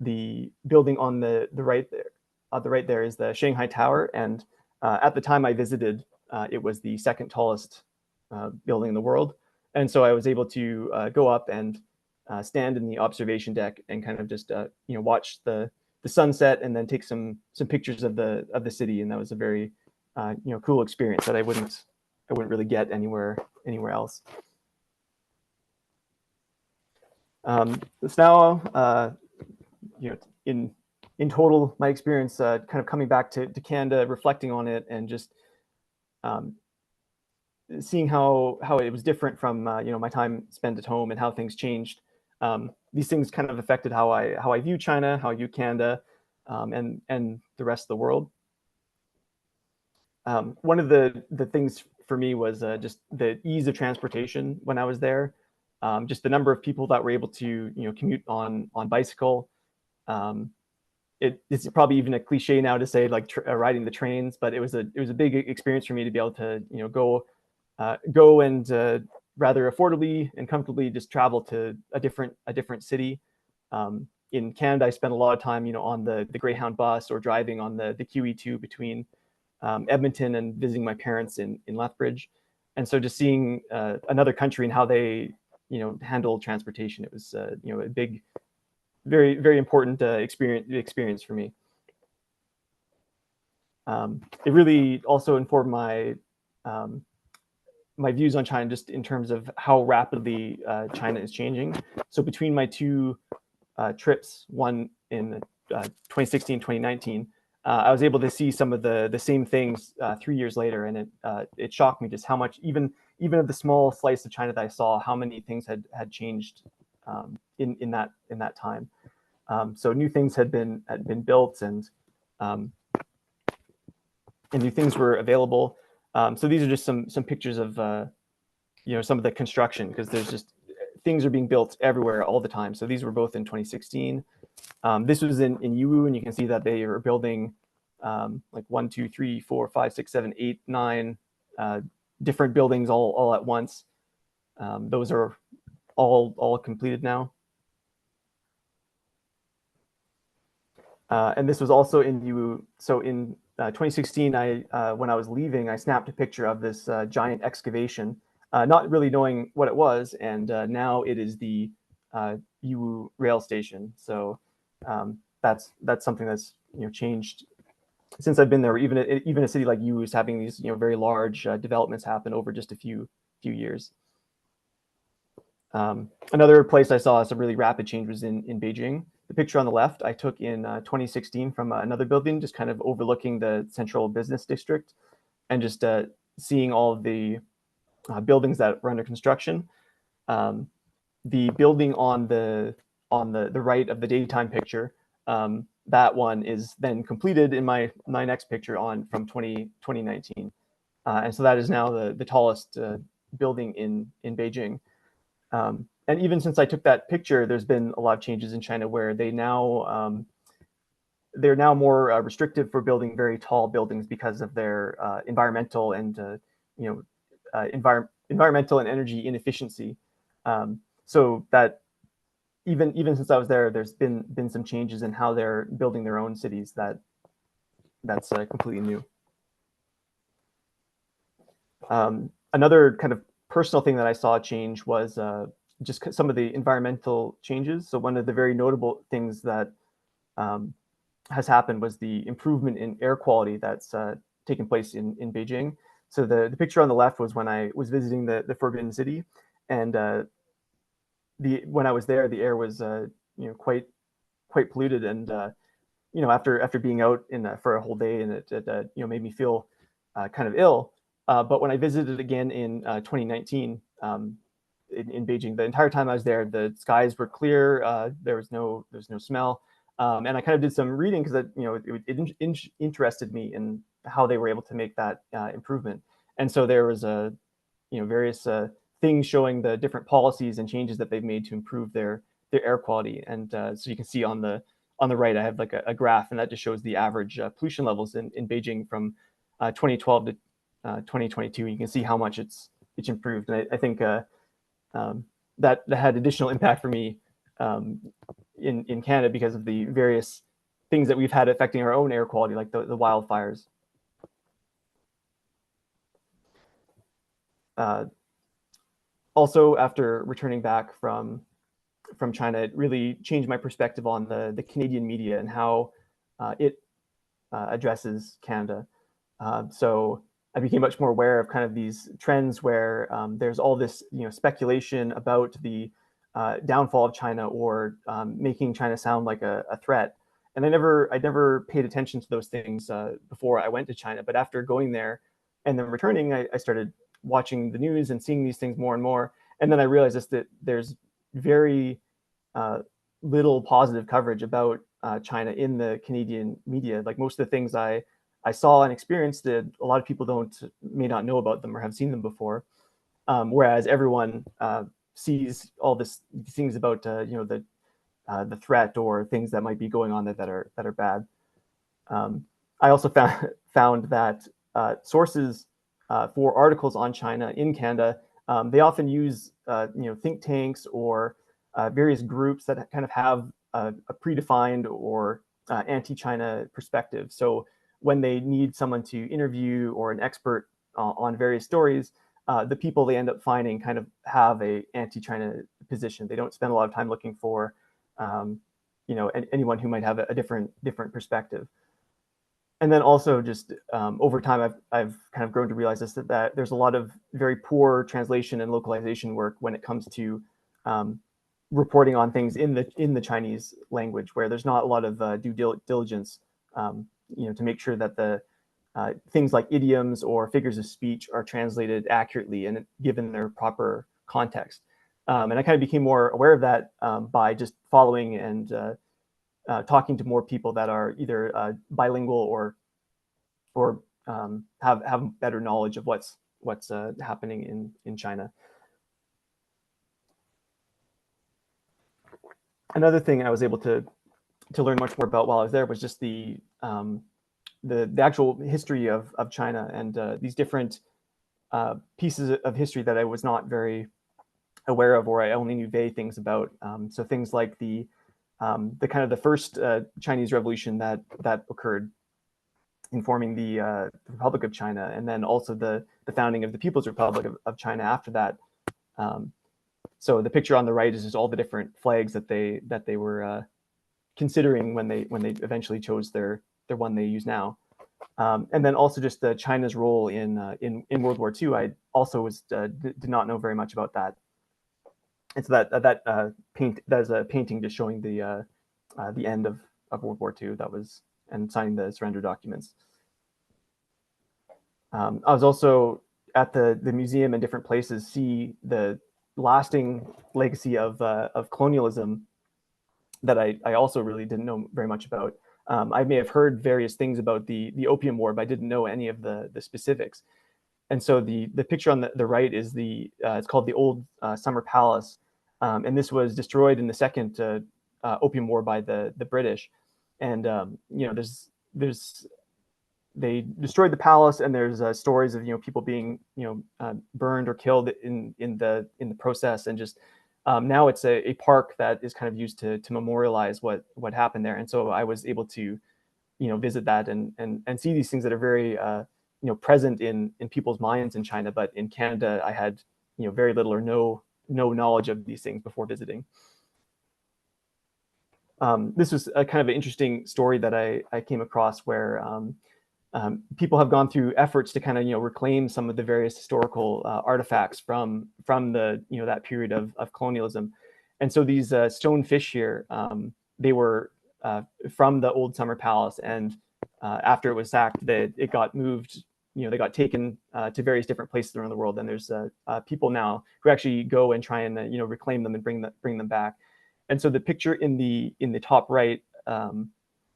Speaker 3: the building on the right there. The right there is the Shanghai Tower, and at the time I visited, it was the second tallest building in the world, and so I was able to go up and stand in the observation deck and kind of just watch the sunset, and then take some pictures of the city, and that was a very cool experience that I wouldn't really get anywhere else. So now, in total, my experience kind of coming back to Canada, reflecting on it, and just seeing how it was different from my time spent at home, and how things changed. These things kind of affected how I view China, how I view Canada, and the rest of the world. One of the things for me was just the ease of transportation when I was there. Just the number of people that were able to commute on bicycle. It's probably even a cliche now to say like riding the trains, but it was a big experience for me to be able to go and rather affordably and comfortably just travel to a different city. In Canada, I spent a lot of time on the Greyhound bus, or driving on the QE2 between Edmonton and visiting my parents in Lethbridge. And so just seeing another country and how they handle transportation, it was a big, very, very important experience for me. It really also informed my views on China, just in terms of how rapidly China is changing. So between my two trips, one in 2016, 2019, I was able to see some of the same things 3 years later, and it shocked me just how much, even of the small slice of China that I saw, how many things had changed in that time. So new things had been built, and new things were available. So these are just some pictures of some of the construction, because there's just things are being built everywhere all the time. So these were both in 2016. This was in Yiwu, and you can see that they are building like 1, 2, 3, 4, 5, 6, 7, 8, 9 different buildings all at once. Those are all completed now. And this was also in Yiwu. So in 2016, when I was leaving, I snapped a picture of this giant excavation, not really knowing what it was, and now it is the Yiwu rail station. So that's something that's changed since I've been there. Even a city like Yiwu is having these very large developments happen over just a few years. Another place I saw some really rapid change was in Beijing. The picture on the left I took in 2016 from another building, just kind of overlooking the central business district, and just seeing all of the buildings that were under construction. The building on the right of the daytime picture, that one is then completed in my next picture from 2019, and so that is now the tallest building in Beijing. And even since I took that picture, there's been a lot of changes in China, where they're now more restrictive for building very tall buildings because of their environmental and environmental and energy inefficiency. So that even since I was there, there's been some changes in how they're building their own cities. That's completely new. Another kind of personal thing that I saw change was just some of the environmental changes. So one of the very notable things that has happened was the improvement in air quality that's taken place in Beijing. So the picture on the left was when I was visiting the Forbidden City, and when I was there, the air was quite polluted, and after being out for a whole day, and it made me feel kind of ill. But when I visited again in 2019 in Beijing, the entire time I was there, the skies were clear. There was no smell, and I kind of did some reading, because it interested me in how they were able to make that improvement. And so there was various things showing the different policies and changes that they've made to improve their air quality. And so you can see on the right, I have like a graph, and that just shows the average pollution levels in Beijing from 2012 to 2022. You can see how much it's improved. And I think that had additional impact for me in Canada because of the various things that we've had affecting our own air quality, like the wildfires. Also, after returning back from China, it really changed my perspective on the Canadian media and how it addresses Canada. So I became much more aware of kind of these trends where there's all this speculation about the downfall of China or making China sound like a threat. And I never paid attention to those things before I went to China. But after going there and then returning, I started watching the news and seeing these things more and more. And then I realized that there's very little positive coverage about China in the Canadian media. Like most of the things I saw and experienced, that a lot of people may not know about them or have seen them before. Whereas everyone sees all these things about the threat or things that might be going on that are bad. I also found that sources for articles on China in Canada, they often use think tanks or various groups that kind of have a predefined or anti-China perspective. So when they need someone to interview or an expert on various stories, the people they end up finding kind of have a anti-China position. They don't spend a lot of time looking for anyone who might have a different perspective. And then also just over time, I've kind of grown to realize that there's a lot of very poor translation and localization work when it comes to reporting on things in the Chinese language, where there's not a lot of due diligence, to make sure that the things like idioms or figures of speech are translated accurately and given their proper context. And I kind of became more aware of that by just following and talking to more people that are either bilingual or have better knowledge of what's happening in China. Another thing I was able to learn much more about while I was there was just the actual history of China and these different pieces of history that I was not very aware of, or I only knew vague things about. So things like the kind of the first Chinese Revolution that occurred in forming the Republic of China, and then also the founding of the People's Republic of China after that. So the picture on the right is just all the different flags that they were considering when they eventually chose their one they use now. And then also just China's role in World War II. I also did not know very much about that. And so that is a painting just showing the end of World War II and signing the surrender documents. I was also at the museum and different places see the lasting legacy of colonialism that I also really didn't know very much about. I may have heard various things about the Opium War, but I didn't know any of the specifics. And so the picture on the right is it's called the Old Summer Palace, and this was destroyed in the Second Opium War by the British. And they destroyed the palace, and there's stories of people being burned or killed in the process, and just now it's a park that is kind of used to memorialize what happened there. And so I was able to visit that and see these things that are very present in people's minds in China, but in Canada I had very little or no knowledge of these things before visiting. This was a kind of an interesting story that I came across where people have gone through efforts to kind of reclaim some of the various historical artifacts from the that period of colonialism. And so these stone fish here, they were from the Old Summer Palace, and after it was sacked, it got moved. They got taken to various different places around the world, and there's people now who actually go and try and reclaim them and bring them back. And so the picture in the top right,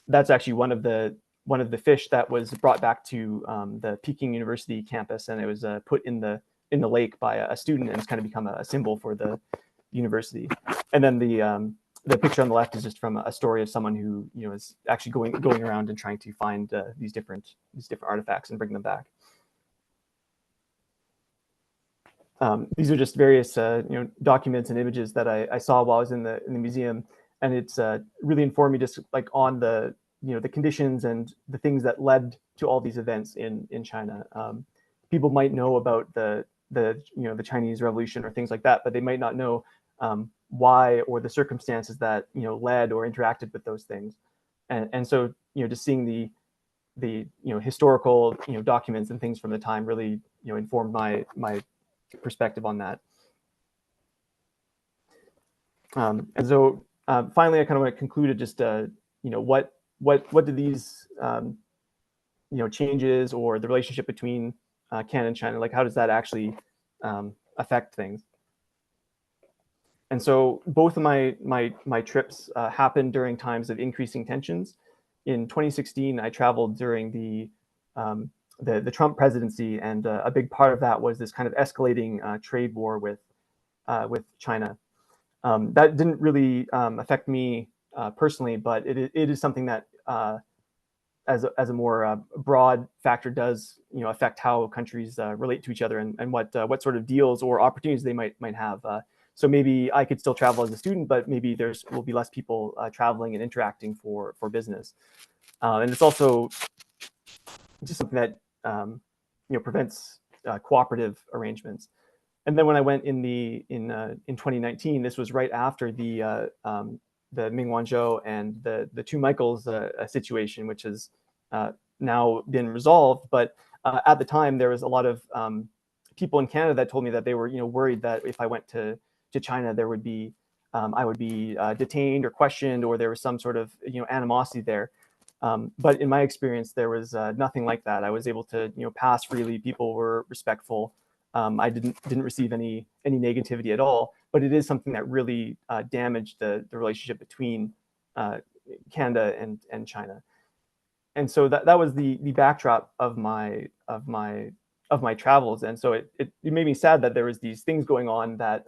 Speaker 3: that's actually one of the fish that was brought back to the Peking University campus, and it was put in the in the lake by a student, and it's kind of become a symbol for the university. And then the picture on the left is just from a story of someone who is actually going around and trying to find these different artifacts and bring them back. These are just various documents and images that I saw while I was in the museum, and it's really informed me just like on the the conditions and the things that led to all these events in China. People might know about the Chinese Revolution or things like that, but they might not know why or the circumstances that led or interacted with those things. And so just seeing the historical documents and things from the time really informed my perspective on that. And so finally, I kind of want to conclude just what do these changes or the relationship between Canada and China, like how does that actually affect things? And so both of my trips happened during times of increasing tensions. In 2016, I traveled during the Trump presidency, and a big part of that was this kind of escalating trade war with China. That didn't really affect me personally, but it is something that, as a more broad factor, does affect how countries relate to each other and what sort of deals or opportunities they might have. So maybe I could still travel as a student, but maybe will be less people traveling and interacting for business. And it's also just something that prevents cooperative arrangements. And then when I went in 2019, this was right after the Meng Wanzhou and the two Michaels situation, which has now been resolved. But at the time, there was a lot of people in Canada that told me that they were worried that if I went to China, there would be I would be detained or questioned, or there was some sort of animosity there. But in my experience, there was nothing like that. I was able to pass freely. People were respectful. I didn't receive any negativity at all. But it is something that really damaged the relationship between Canada and China. And so that was the backdrop of my travels. And so it made me sad that there was these things going on that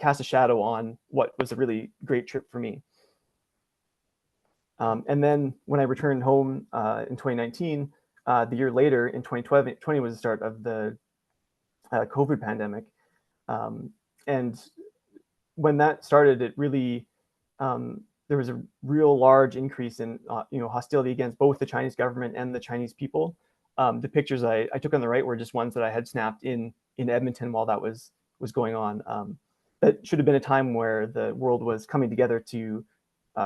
Speaker 3: cast a shadow on what was a really great trip for me. And then when I returned home in 2019, the year later in 2020 was the start of the COVID pandemic. And when that started, it really, there was a real large increase in hostility against both the Chinese government and the Chinese people. The pictures I took on the right were just ones that I had snapped in Edmonton while that was going on. That should have been a time where the world was coming together to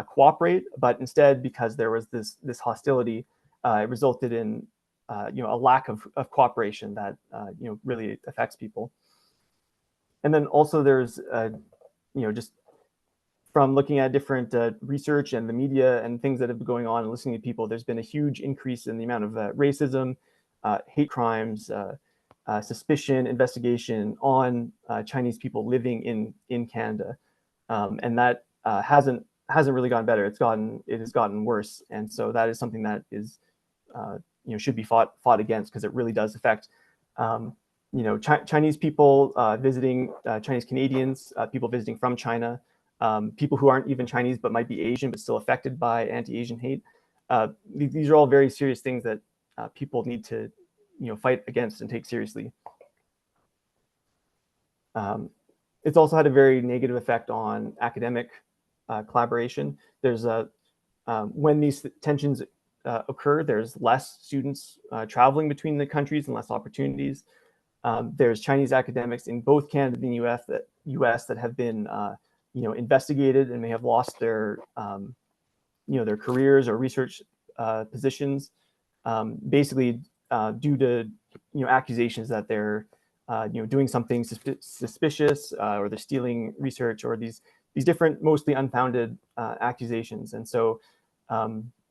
Speaker 3: cooperate, but instead, because there was this hostility, it resulted in a lack of cooperation that really affects people. And then also there's just from looking at different research and the media and things that have been going on and listening to people, there's been a huge increase in the amount of racism, hate crimes, suspicion, investigation on Chinese people living in Canada, and that hasn't really gotten better. It has gotten worse, and so that is something that is should be fought against, because it really does affect Chinese people visiting, Chinese Canadians, people visiting from China, people who aren't even Chinese but might be Asian but still affected by anti-Asian hate. These are all very serious things that people need to fight against and take seriously. It's also had a very negative effect on academic collaboration. There's when these tensions occur, there's less students traveling between the countries and less opportunities. There's Chinese academics in both Canada and the US that have been investigated and may have lost their their careers or research positions, basically due to accusations that they're doing something suspicious, or they're stealing research, or these different mostly unfounded accusations. And so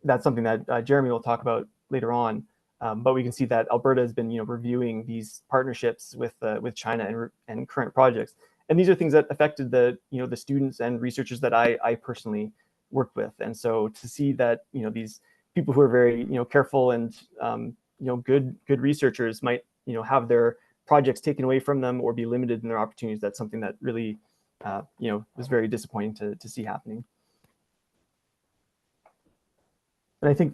Speaker 3: that's something that Jeremy will talk about later on. But we can see that Alberta has been reviewing these partnerships with China and current projects. And these are things that affected the students and researchers that I personally worked with. And so to see that these people who are very careful and good researchers might have their projects taken away from them or be limited in their opportunities. That's something that really, was very disappointing to see happening. And I think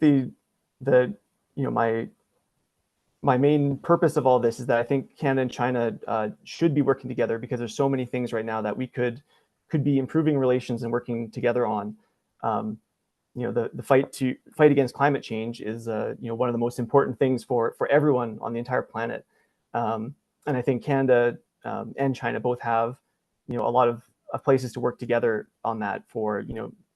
Speaker 3: my main purpose of all this is that I think Canada and China should be working together, because there's so many things right now that we could be improving relations and working together on. The fight against climate change is one of the most important things for everyone on the entire planet. And I think Canada and China both have a lot of places to work together on that for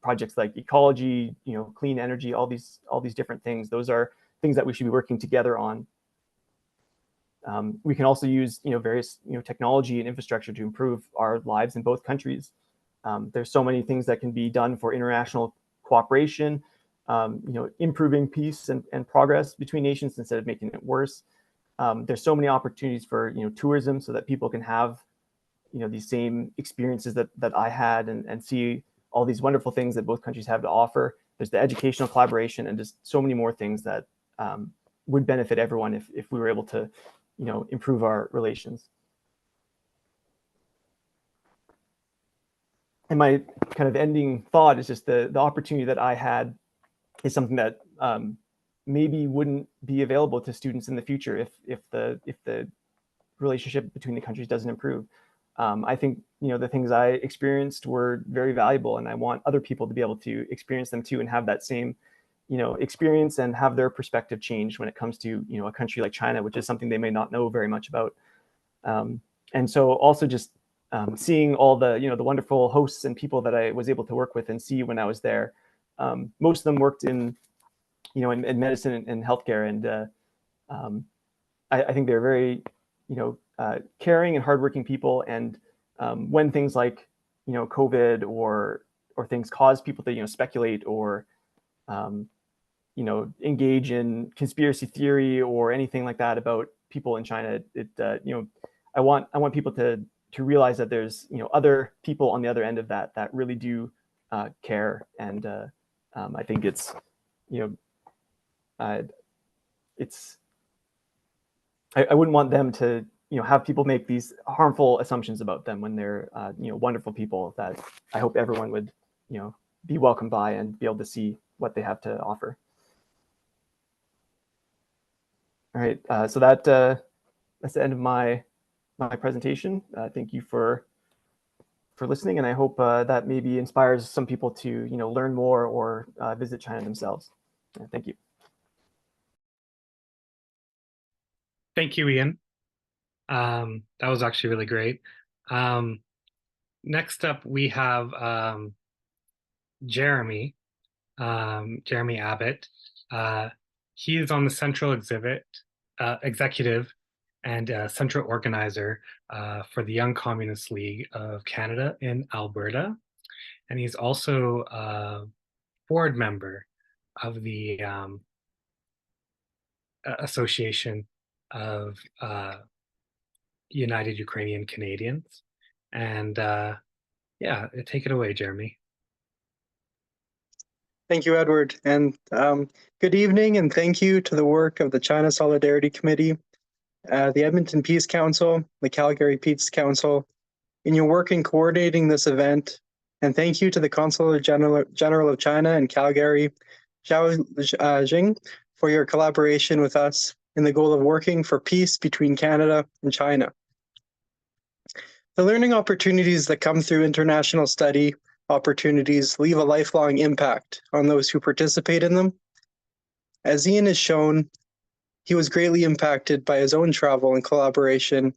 Speaker 3: projects like ecology, clean energy, all these different things. Those are things that we should be working together on. We can also use various technology and infrastructure to improve our lives in both countries. There's so many things that can be done for international cooperation, improving peace and progress between nations instead of making it worse. There's so many opportunities for tourism, so that people can have these same experiences that I had, and see all these wonderful things that both countries have to offer. There's the educational collaboration and just so many more things that would benefit everyone if we were able to improve our relations. And my kind of ending thought is just the opportunity that I had is something that maybe wouldn't be available to students in the future if the relationship between the countries doesn't improve. I think the things I experienced were very valuable, and I want other people to be able to experience them too, and have that same experience and have their perspective change when it comes to a country like China, which is something they may not know very much about. And so also just seeing all the the wonderful hosts and people that I was able to work with and see when I was there. Most of them worked in in medicine and healthcare, and I think they're very caring and hardworking people. And when things like COVID or things cause people to speculate or engage in conspiracy theory or anything like that about people in China, I want people to realize that there's other people on the other end of that really do care. And I think it's I wouldn't want them to have people make these harmful assumptions about them when they're wonderful people that I hope everyone would be welcomed by and be able to see what they have to offer. All right, so that's the end of my presentation. Thank you for listening, and I hope that maybe inspires some people to learn more or visit China themselves. Thank you.
Speaker 1: Thank you, Ian. That was actually really great. Next up, we have Jeremy Abbott. He is on the central executive and central organizer for the Young Communist League of Canada in Alberta. And he's also a board member of the Association of United Ukrainian Canadians. And yeah, take it away, Jeremy.
Speaker 4: Thank you, Edward. And good evening, and thank you to the work of the China Solidarity Committee, the Edmonton Peace Council, the Calgary Peace Council, in your work in coordinating this event. And thank you to the Consul General of China in Calgary, Zhao Jing, for your collaboration with us in the goal of working for peace between Canada and China. The learning opportunities that come through international study opportunities leave a lifelong impact on those who participate in them. As Ian has shown, he was greatly impacted by his own travel and collaboration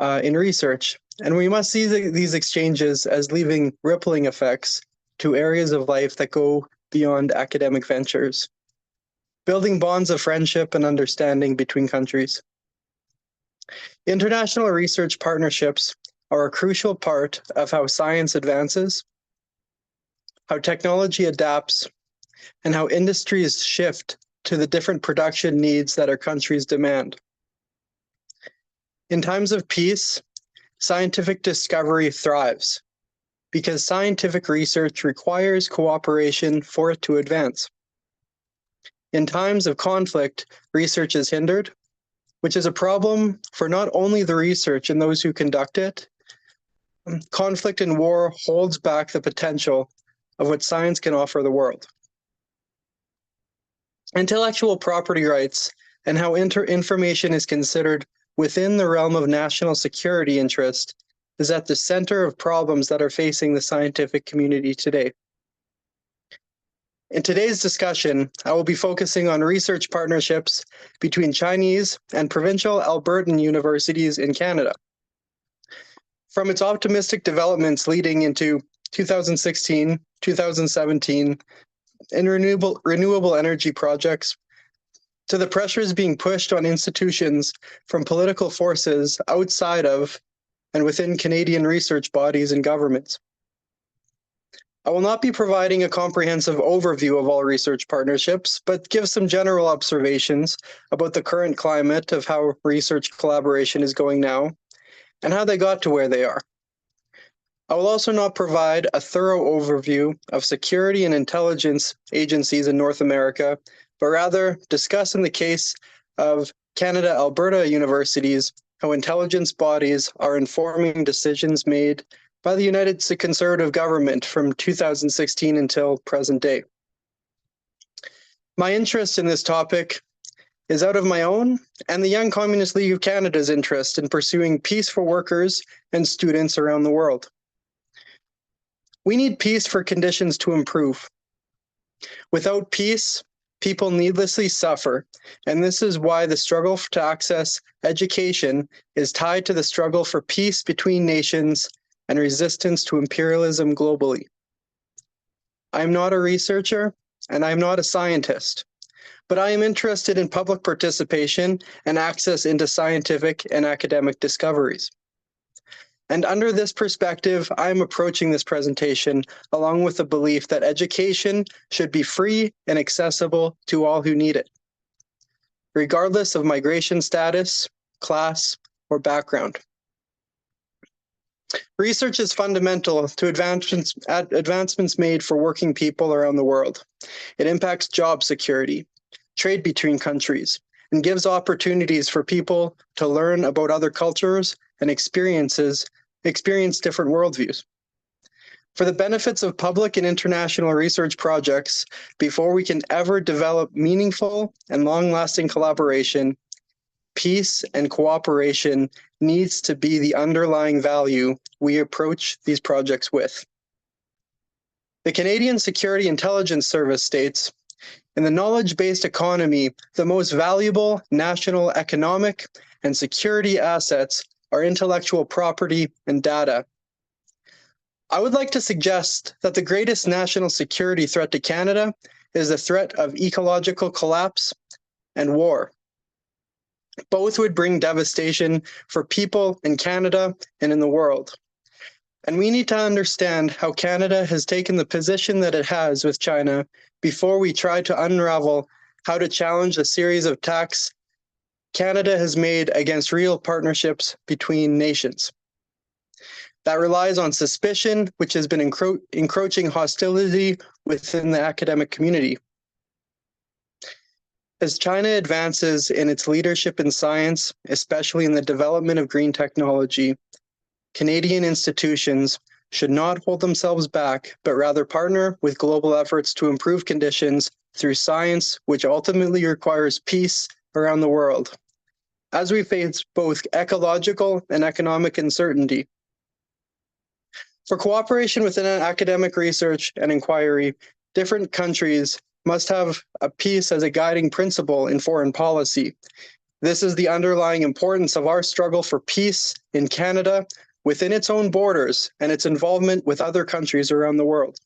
Speaker 4: in research, and we must see these exchanges as leaving rippling effects to areas of life that go beyond academic ventures, building bonds of friendship and understanding between countries. International research partnerships are a crucial part of how science advances, how technology adapts, and how industries shift to the different production needs that our countries demand. In times of peace, scientific discovery thrives because scientific research requires cooperation for it to advance. In times of conflict, research is hindered, which is a problem for not only the research and those who conduct it. Conflict and war holds back the potential of what science can offer the world. Intellectual property rights and how information is considered within the realm of national security interest is at the center of problems that are facing the scientific community today. In today's discussion, I will be focusing on research partnerships between Chinese and provincial Albertan universities in Canada. From its optimistic developments leading into 2016, 2017, in renewable energy projects, to the pressures being pushed on institutions from political forces outside of and within Canadian research bodies and governments. I will not be providing a comprehensive overview of all research partnerships, but give some general observations about the current climate of how research collaboration is going now and how they got to where they are. I will also not provide a thorough overview of security and intelligence agencies in North America, but rather discuss in the case of Canada-Alberta universities how intelligence bodies are informing decisions made by the United Conservative government from 2016 until present day. My interest in this topic is out of my own and the Young Communist League of Canada's interest in pursuing peace for workers and students around the world. We need peace for conditions to improve. Without peace, people needlessly suffer, and this is why the struggle to access education is tied to the struggle for peace between nations and resistance to imperialism globally. I am not a researcher, and I am not a scientist, but I am interested in public participation and access into scientific and academic discoveries. And under this perspective, I am approaching this presentation along with the belief that education should be free and accessible to all who need it, regardless of migration status, class, or background. Research is fundamental to advancements made for working people around the world. It impacts job security, trade between countries, and gives opportunities for people to learn about other cultures and experience different worldviews. For the benefits of public and international research projects, before we can ever develop meaningful and long-lasting collaboration, peace and cooperation needs to be the underlying value we approach these projects with. The Canadian Security Intelligence Service states, in the knowledge-based economy, the most valuable national economic and security assets are intellectual property and data. I would like to suggest that the greatest national security threat to Canada is the threat of ecological collapse and war. Both would bring devastation for people in Canada and in the world. And we need to understand how Canada has taken the position that it has with China before we try to unravel how to challenge a series of attacks Canada has made against real partnerships between nations. That relies on suspicion, which has been encroaching hostility within the academic community. As China advances in its leadership in science, especially in the development of green technology, Canadian institutions should not hold themselves back, but rather partner with global efforts to improve conditions through science, which ultimately requires peace around the world, as we face both ecological and economic uncertainty. For cooperation within academic research and inquiry, different countries must have a peace as a guiding principle in foreign policy. This is the underlying importance of our struggle for peace in Canada within its own borders and its involvement with other countries around the world.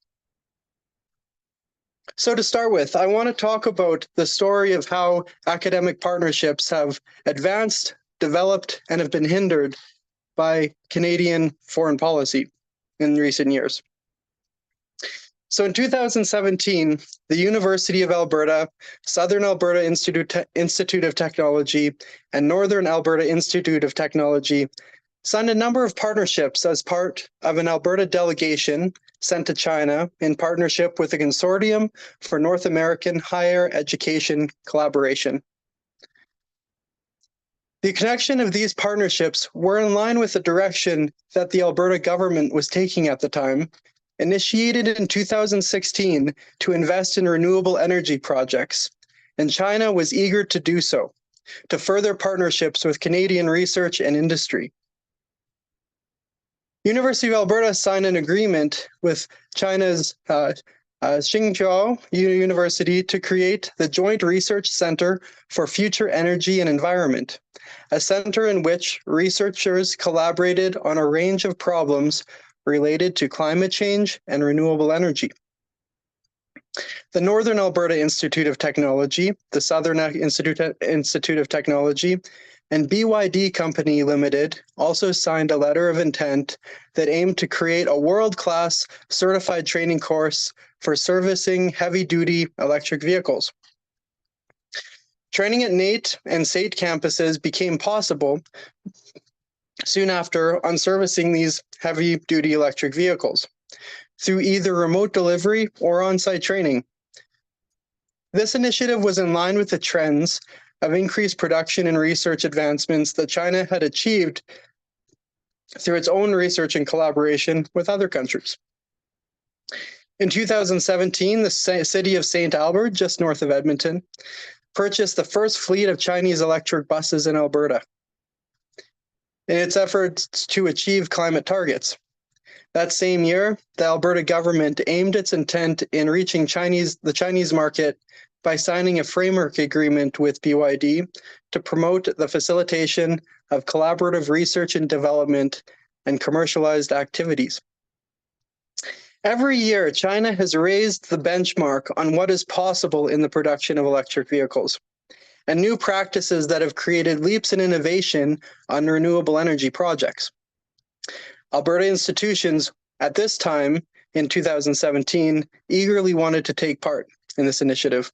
Speaker 4: So to start with, I want to talk about the story of how academic partnerships have advanced, developed, and have been hindered by Canadian foreign policy in recent years. So in 2017, the University of Alberta, Southern Alberta Institute of Technology, and Northern Alberta Institute of Technology signed a number of partnerships as part of an Alberta delegation sent to China in partnership with the Consortium for North American Higher Education Collaboration. The connection of these partnerships were in line with the direction that the Alberta government was taking at the time, initiated in 2016 to invest in renewable energy projects, and China was eager to do so, to further partnerships with Canadian research and industry. University of Alberta signed an agreement with China's Tsinghua University to create the Joint Research Center for Future Energy and Environment, a center in which researchers collaborated on a range of problems related to climate change and renewable energy. The Northern Alberta Institute of Technology, the Southern Institute of Technology, and BYD Company Limited also signed a letter of intent that aimed to create a world-class certified training course for servicing heavy-duty electric vehicles. Training at NAIT and SAIT campuses became possible soon after on servicing these heavy-duty electric vehicles through either remote delivery or on-site training. This initiative was in line with the trends of increased production and research advancements that China had achieved through its own research and collaboration with other countries. In 2017, the city of St. Albert, just north of Edmonton, purchased the first fleet of Chinese electric buses in Alberta in its efforts to achieve climate targets. That same year, the Alberta government aimed its intent in reaching the Chinese market by signing a framework agreement with BYD to promote the facilitation of collaborative research and development and commercialized activities. Every year, China has raised the benchmark on what is possible in the production of electric vehicles, and new practices that have created leaps in innovation on renewable energy projects. Alberta institutions at this time in 2017 eagerly wanted to take part in this initiative.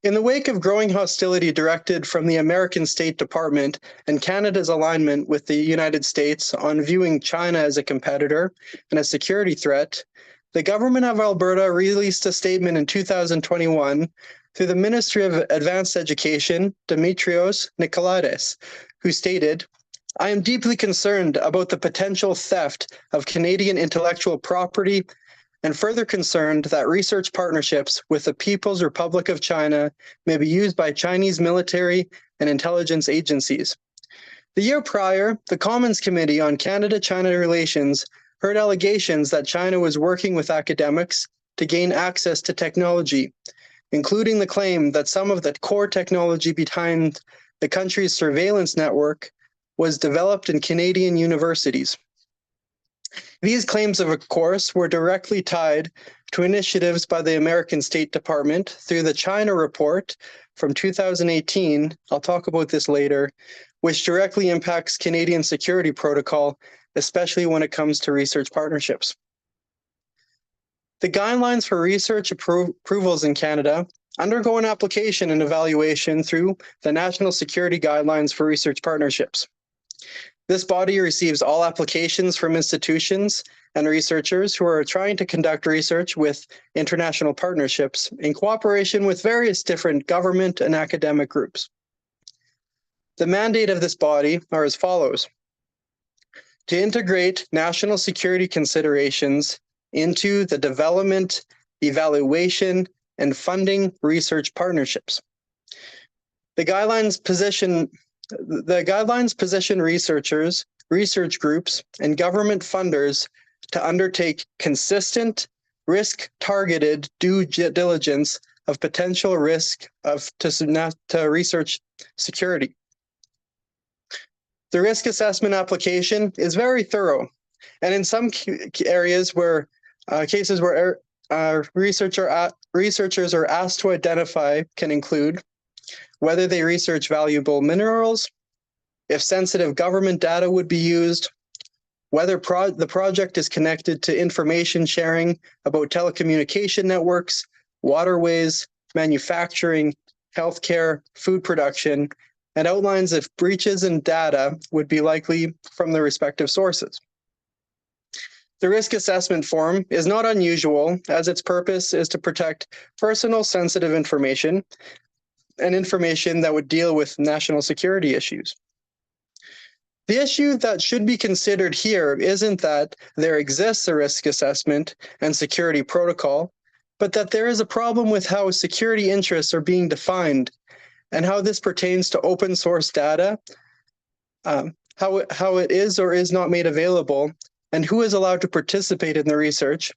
Speaker 4: In the wake of growing hostility directed from the American State Department and Canada's alignment with the United States on viewing China as a competitor and a security threat, the government of Alberta released a statement in 2021 through the Ministry of Advanced Education, Dimitrios Nikolaides, who stated, "I am deeply concerned about the potential theft of Canadian intellectual property and further concerned that research partnerships with the People's Republic of China may be used by Chinese military and intelligence agencies." The year prior, the Commons Committee on Canada-China Relations heard allegations that China was working with academics to gain access to technology, including the claim that some of the core technology behind the country's surveillance network was developed in Canadian universities. These claims, of course, were directly tied to initiatives by the American State Department through the China Report from 2018, I'll talk about this later, which directly impacts Canadian security protocol, especially when it comes to research partnerships. The guidelines for research approvals in Canada undergo an application and evaluation through the National Security Guidelines for Research Partnerships. This body receives all applications from institutions and researchers who are trying to conduct research with international partnerships in cooperation with various different government and academic groups. The mandate of this body are as follows: to integrate national security considerations into the development, evaluation, and funding research partnerships. The guidelines position researchers, research groups, and government funders to undertake consistent, risk-targeted due diligence of potential risk to research security. The risk assessment application is very thorough, and in some areas where cases where researchers are asked to identify can include whether they research valuable minerals, if sensitive government data would be used, whether the project is connected to information sharing about telecommunication networks, waterways, manufacturing, healthcare, food production, and outlines if breaches in data would be likely from the respective sources. The risk assessment form is not unusual, as its purpose is to protect personal sensitive information, and information that would deal with national security issues. The issue that should be considered here isn't that there exists a risk assessment and security protocol, but that there is a problem with how security interests are being defined and how this pertains to open source data, how it is or is not made available, and who is allowed to participate in the research.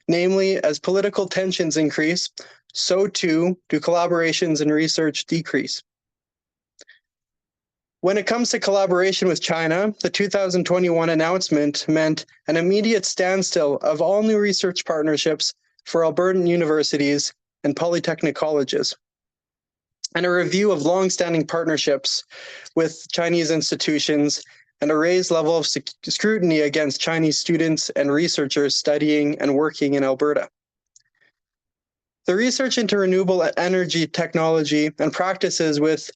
Speaker 4: Namely, as political tensions increase, so too do collaborations in research decrease. When it comes to collaboration with China, the 2021 announcement meant an immediate standstill of all new research partnerships for Albertan universities and polytechnic colleges, and a review of long-standing partnerships with Chinese institutions and a raised level of scrutiny against Chinese students and researchers studying and working in Alberta. The research into renewable energy technology and practices with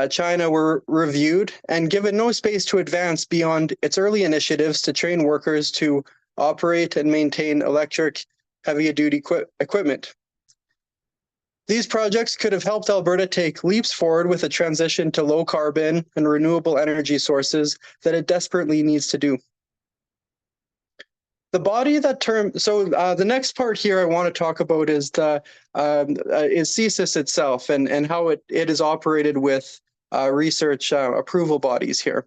Speaker 4: China were reviewed and given no space to advance beyond its early initiatives to train workers to operate and maintain electric heavy-duty equipment. These projects could have helped Alberta take leaps forward with a transition to low carbon and renewable energy sources that it desperately needs to do. The body of that term, so the next part here I want to talk about is CSIS itself and how it is operated with research approval bodies here.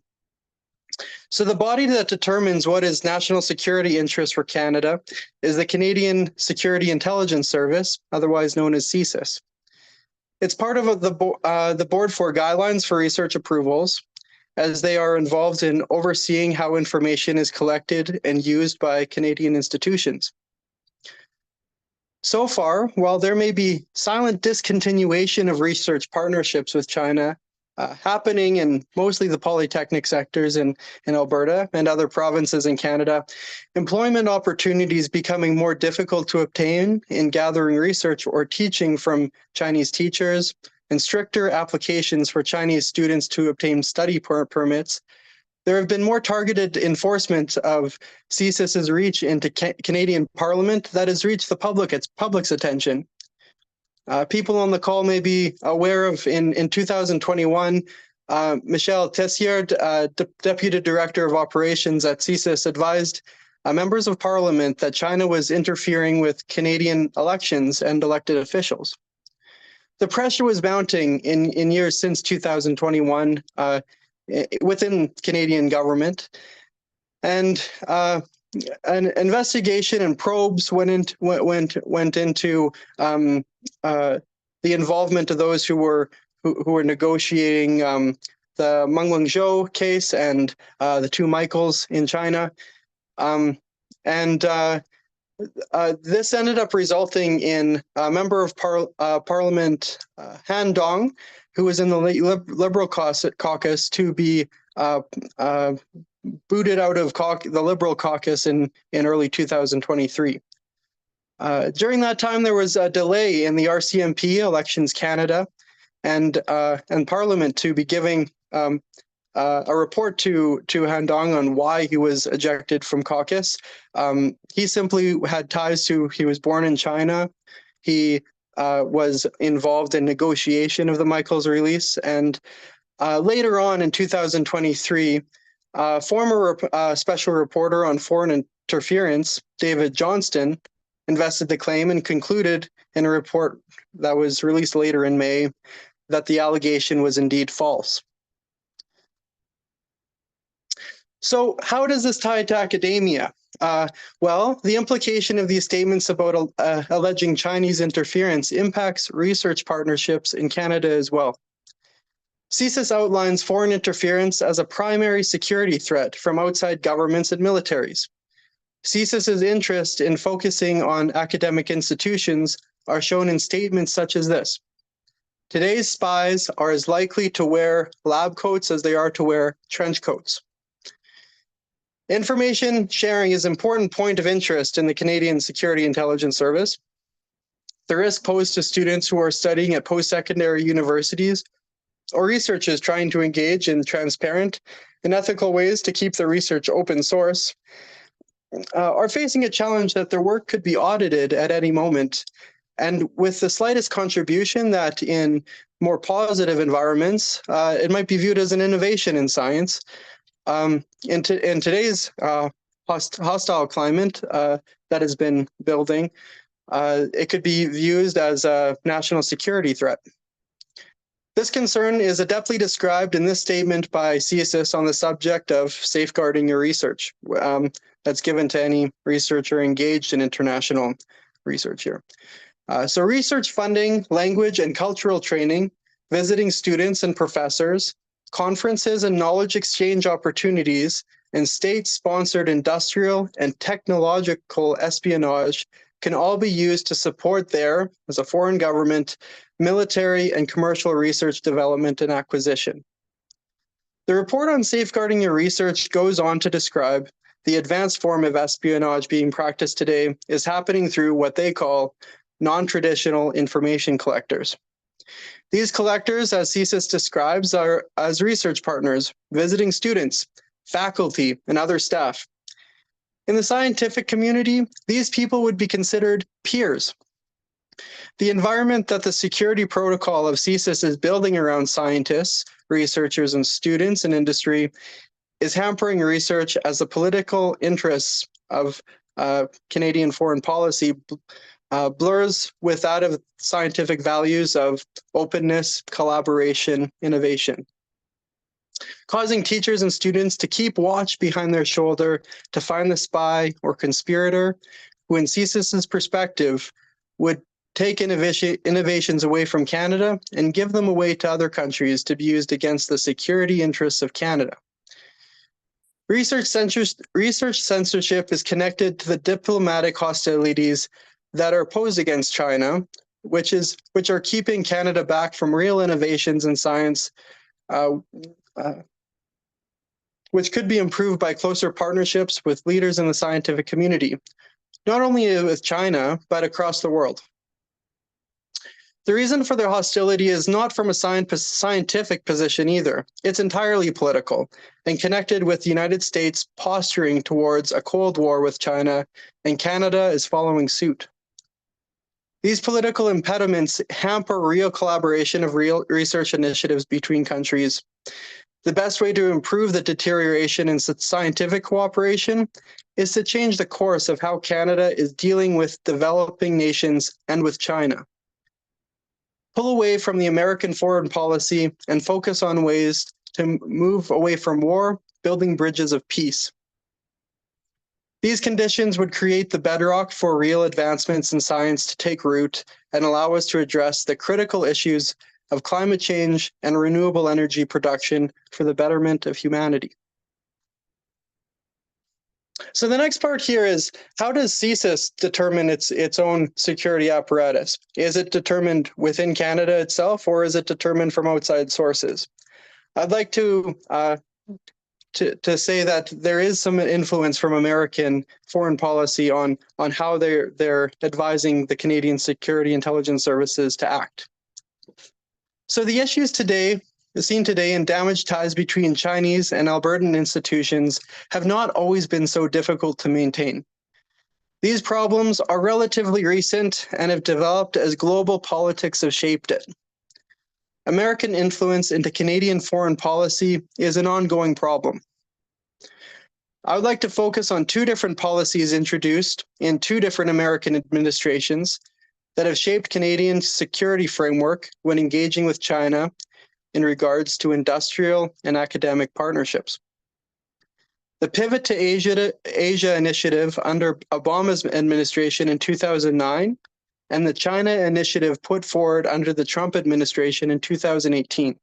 Speaker 4: So the body that determines what is national security interest for Canada is the Canadian Security Intelligence Service, otherwise known as CSIS. It's part of the Board for Guidelines for Research Approvals, as they are involved in overseeing how information is collected and used by Canadian institutions. So far, while there may be silent discontinuation of research partnerships with China happening in mostly the polytechnic sectors in Alberta and other provinces in Canada, employment opportunities becoming more difficult to obtain in gathering research or teaching from Chinese teachers, and stricter applications for Chinese students to obtain study permits, there have been more targeted enforcement of CSIS's reach into Canadian Parliament that has reached the public's attention. People on the call may be aware of in 2021, Michelle Tessier, Deputy Director of Operations at CSIS, advised members of Parliament that China was interfering with Canadian elections and elected officials. The pressure was mounting in years since 2021 within Canadian government, and an investigation and probes went into the involvement of those who were negotiating the Meng Wanzhou case and the two Michaels in China, this ended up resulting in a member of Parliament, Han Dong, who was in the Liberal caucus, to be booted out of the Liberal caucus in early 2023. During that time, there was a delay in the RCMP, Elections Canada, and Parliament to be giving a report to Han Dong on why he was ejected from caucus. He simply had ties to, he was born in China. He was involved in negotiation of the Michaels release. And later on in 2023, former special reporter on foreign interference, David Johnston, invested the claim and concluded in a report that was released later in May that the allegation was indeed false. So how does this tie to academia? Well, the implication of these statements about alleging Chinese interference impacts research partnerships in Canada as well. CSIS outlines foreign interference as a primary security threat from outside governments and militaries. CSIS's interest in focusing on academic institutions are shown in statements such as this. Today's spies are as likely to wear lab coats as they are to wear trench coats. Information sharing is an important point of interest in the Canadian Security Intelligence Service. The risk posed to students who are studying at post-secondary universities or researchers trying to engage in transparent and ethical ways to keep the research open source are facing a challenge that their work could be audited at any moment And with the slightest contribution that in more positive environments, it might be viewed as an innovation in science. In today's hostile climate that has been building, it could be viewed as a national security threat. This concern is adeptly described in this statement by CSIS on the subject of safeguarding your research that's given to any researcher engaged in international research here. So research funding, language and cultural training, visiting students and professors, conferences and knowledge exchange opportunities, and state-sponsored industrial and technological espionage can all be used to support their, as a foreign government, military and commercial research development and acquisition. The report on safeguarding your research goes on to describe the advanced form of espionage being practiced today is happening through what they call non-traditional information collectors. These collectors, as CSIS describes, are as research partners, visiting students, faculty, and other staff. In the scientific community, these people would be considered peers. The environment that the security protocol of CSIS is building around scientists, researchers, and students in industry is hampering research as the political interests of Canadian foreign policy blurs with that of scientific values of openness, collaboration, innovation, causing teachers and students to keep watch behind their shoulder to find the spy or conspirator who, in CSIS's perspective, would take innovations away from Canada and give them away to other countries to be used against the security interests of Canada. Research censorship is connected to the diplomatic hostilities that are posed against China, which are keeping Canada back from real innovations in science, which could be improved by closer partnerships with leaders in the scientific community, not only with China, but across the world. The reason for their hostility is not from a scientific position either. It's entirely political and connected with the United States posturing towards a Cold War with China, and Canada is following suit. These political impediments hamper real collaboration of real research initiatives between countries. The best way to improve the deterioration in scientific cooperation is to change the course of how Canada is dealing with developing nations and with China. Pull away from the American foreign policy and focus on ways to move away from war, building bridges of peace. These conditions would create the bedrock for real advancements in science to take root and allow us to address the critical issues of climate change and renewable energy production for the betterment of humanity. So the next part here is, how does CSIS determine its own security apparatus? Is it determined within Canada itself, or is it determined from outside sources? I'd like to say that there is some influence from American foreign policy on how they're advising the Canadian Security Intelligence Services to act. So the issues seen today in damaged ties between Chinese and Albertan institutions have not always been so difficult to maintain. These problems are relatively recent and have developed as global politics have shaped it. American influence into Canadian foreign policy is an ongoing problem. I would like to focus on two different policies introduced in two different American administrations that have shaped Canadian security framework when engaging with China in regards to industrial and academic partnerships. The Pivot to Asia initiative under Obama's administration in 2009 and the China initiative put forward under the Trump administration in 2018.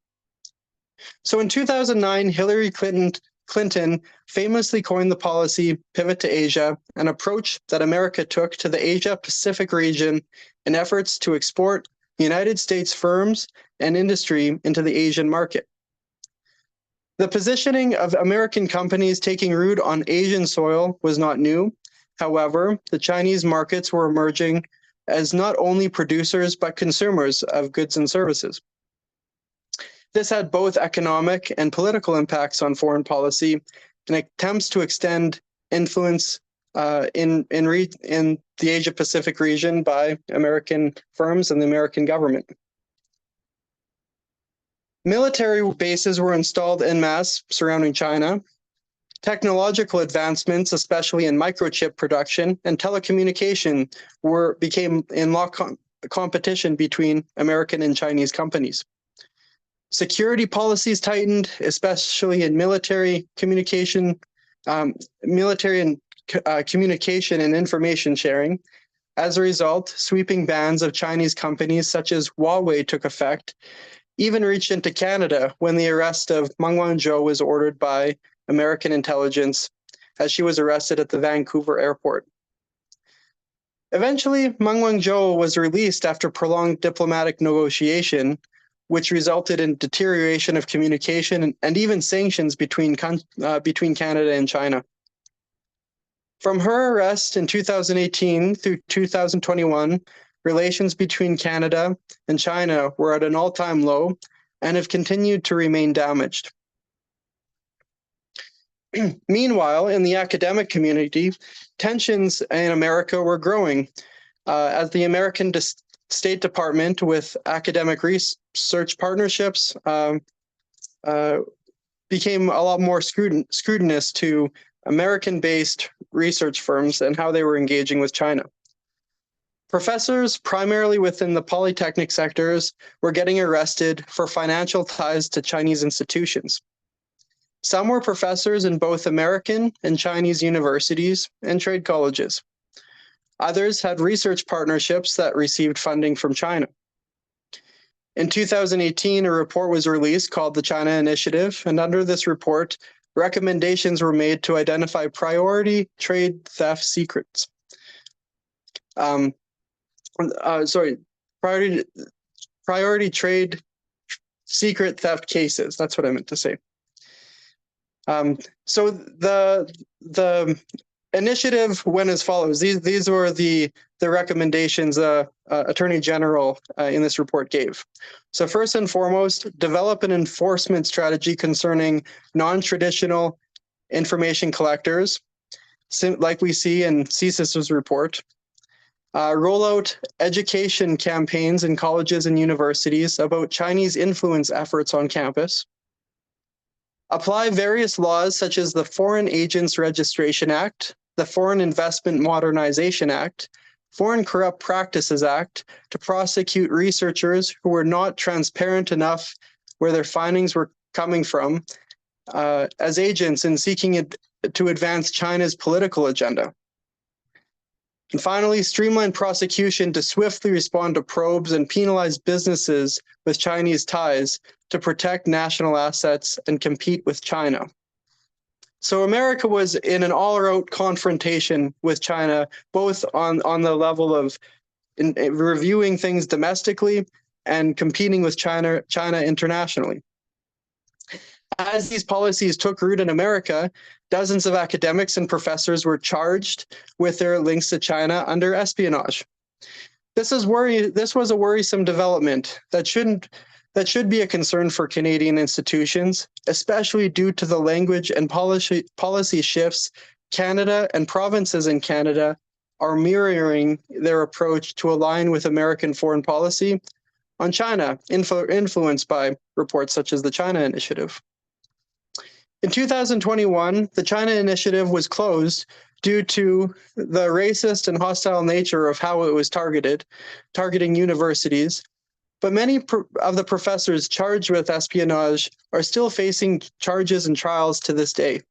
Speaker 4: So in 2009, Hillary Clinton famously coined the policy Pivot to Asia, an approach that America took to the Asia-Pacific region in efforts to export United States firms and industry into the Asian market. The positioning of American companies taking root on Asian soil was not new. However, the Chinese markets were emerging as not only producers, but consumers of goods and services. This had both economic and political impacts on foreign policy and attempts to extend influence in the Asia Pacific region by American firms and the American government. Military bases were installed en masse surrounding China. Technological advancements, especially in microchip production and telecommunication, became in lock competition between American and Chinese companies. Security policies tightened, especially in military communication, communication and information sharing. As a result, sweeping bans of Chinese companies such as Huawei took effect, even reached into Canada when the arrest of Meng Wanzhou was ordered by American intelligence as she was arrested at the Vancouver airport. Eventually, Meng Wanzhou was released after prolonged diplomatic negotiation, which resulted in deterioration of communication and even sanctions between Canada and China. From her arrest in 2018 through 2021, relations between Canada and China were at an all-time low and have continued to remain damaged. Meanwhile, in the academic community, tensions in America were growing as the American State Department, with academic research partnerships, became a lot more scrutinous to American-based research firms and how they were engaging with China. Professors, primarily within the polytechnic sectors, were getting arrested for financial ties to Chinese institutions. Some were professors in both American and Chinese universities and trade colleges. Others had research partnerships that received funding from China. In 2018, a report was released called the China Initiative, and under this report, recommendations were made to identify priority trade theft secrets. Priority trade secret theft cases. That's what I meant to say. So the initiative went as follows. These were the recommendations Attorney General in this report gave. So first and foremost, develop an enforcement strategy concerning non-traditional information collectors, like we see in CSIS's report. Roll out education campaigns in colleges and universities about Chinese influence efforts on campus. Apply various laws such as the Foreign Agents Registration Act, the Foreign Investment Modernization Act, Foreign Corrupt Practices Act to prosecute researchers who were not transparent enough where their findings were coming from as agents in seeking to advance China's political agenda. And finally, streamline prosecution to swiftly respond to probes and penalize businesses with Chinese ties to protect national assets and compete with China. So America was in an all-out confrontation with China, both on the level of reviewing things domestically and competing with China internationally. As these policies took root in America, dozens of academics and professors were charged with their links to China under espionage. This was a worrisome development that should be a concern for Canadian institutions, especially due to the language and policy shifts Canada and provinces in Canada are mirroring their approach to align with American foreign policy on China, influenced by reports such as the China Initiative. In 2021, the China Initiative was closed due to the racist and hostile nature of how it was targeting universities. But many of the professors charged with espionage are still facing charges and trials to this day.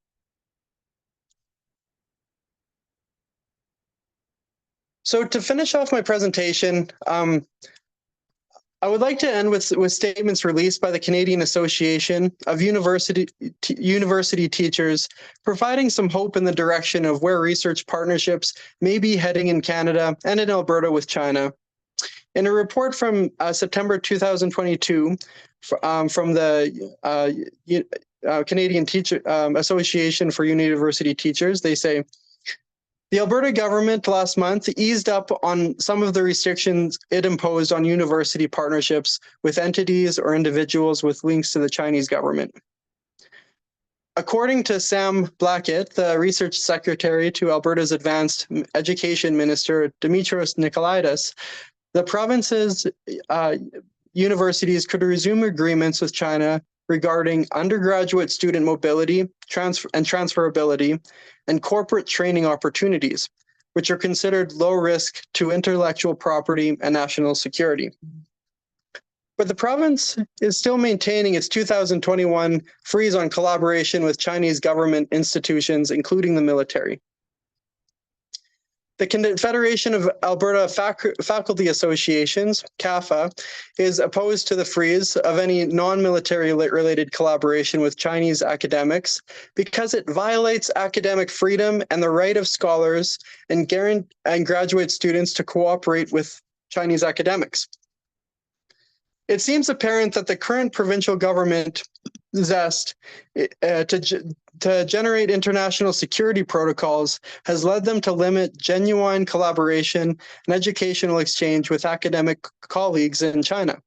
Speaker 4: So to finish off my presentation, I would like to end with statements released by the Canadian Association of University Teachers, providing some hope in the direction of where research partnerships may be heading in Canada and in Alberta with China. In a report from September 2022 from the Canadian Association for University Teachers, they say, the Alberta government last month eased up on some of the restrictions it imposed on university partnerships with entities or individuals with links to the Chinese government. According to Sam Blackett, the research secretary to Alberta's Advanced Education Minister, Dimitrios Nikolaitis, the province's universities could resume agreements with China regarding undergraduate student mobility and transferability and corporate training opportunities, which are considered low risk to intellectual property and national security. But the province is still maintaining its 2021 freeze on collaboration with Chinese government institutions, including the military. The Confederation of Alberta Faculty Associations, CAFA, is opposed to the freeze of any non-military related collaboration with Chinese academics because it violates academic freedom and the right of scholars and graduate students to cooperate with Chinese academics. It seems apparent that the current provincial government zest to generate international security protocols has led them to limit genuine collaboration and educational exchange with academic colleagues in China,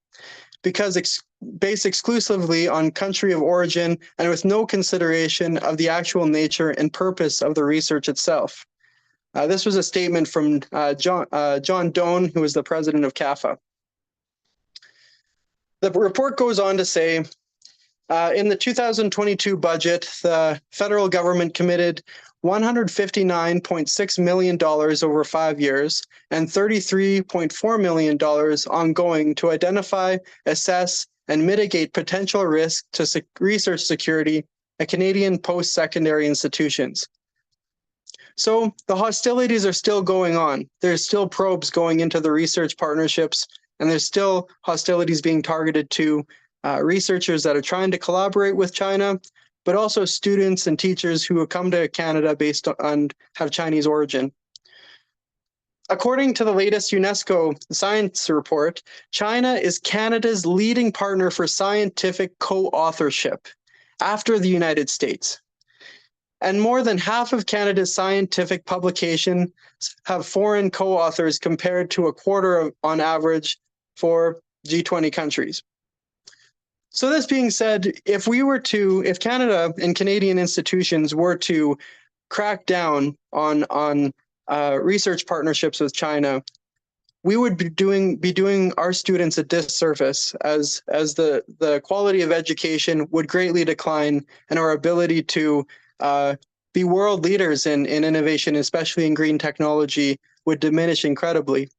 Speaker 4: because based exclusively on country of origin and with no consideration of the actual nature and purpose of the research itself. This was a statement from John Doan, who is the president of CAFA. The report goes on to say, in the 2022 budget, the federal government committed $159.6 million over 5 years and $33.4 million ongoing to identify, assess, and mitigate potential risk to research security at Canadian post-secondary institutions. So the hostilities are still going on. There's still probes going into the research partnerships, and there's still hostilities being targeted to researchers that are trying to collaborate with China, but also students and teachers who have come to Canada based on have Chinese origin. According to the latest UNESCO science report, China is Canada's leading partner for scientific co-authorship after the United States. And more than half of Canada's scientific publications have foreign co-authors compared to a quarter on average for G20 countries. So this being said, if Canada and Canadian institutions were to crack down on research partnerships with China, we would be doing our students a disservice, as the quality of education would greatly decline and our ability to be world leaders in innovation, especially in green technology, would diminish incredibly.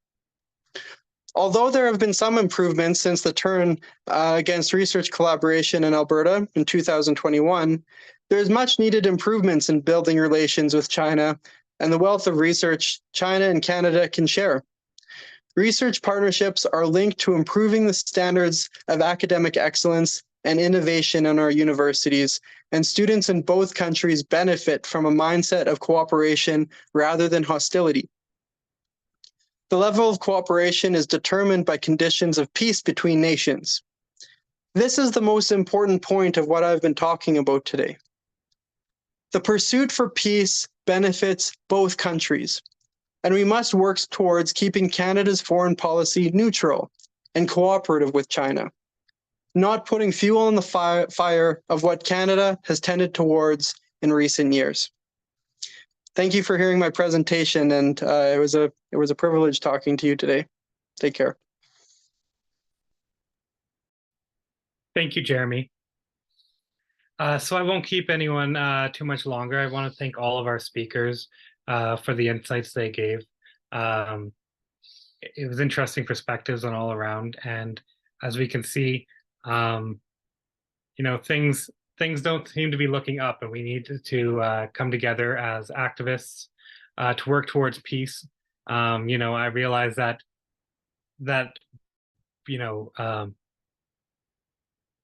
Speaker 4: Although there have been some improvements since the turn against research collaboration in Alberta in 2021, there's much needed improvements in building relations with China and the wealth of research China and Canada can share. Research partnerships are linked to improving the standards of academic excellence and innovation in our universities, and students in both countries benefit from a mindset of cooperation rather than hostility. The level of cooperation is determined by conditions of peace between nations. This is the most important point of what I've been talking about today. The pursuit for peace benefits both countries, and we must work towards keeping Canada's foreign policy neutral and cooperative with China, not putting fuel on the fire of what Canada has tended towards in recent years. Thank you for hearing my presentation, and it was a privilege talking to you today. Take care.
Speaker 1: Thank you, Jeremy. So I won't keep anyone too much longer. I want to thank all of our speakers for the insights they gave. It was interesting perspectives on all around, and as we can see, things don't seem to be looking up, and we need to come together as activists to work towards peace. I realize that the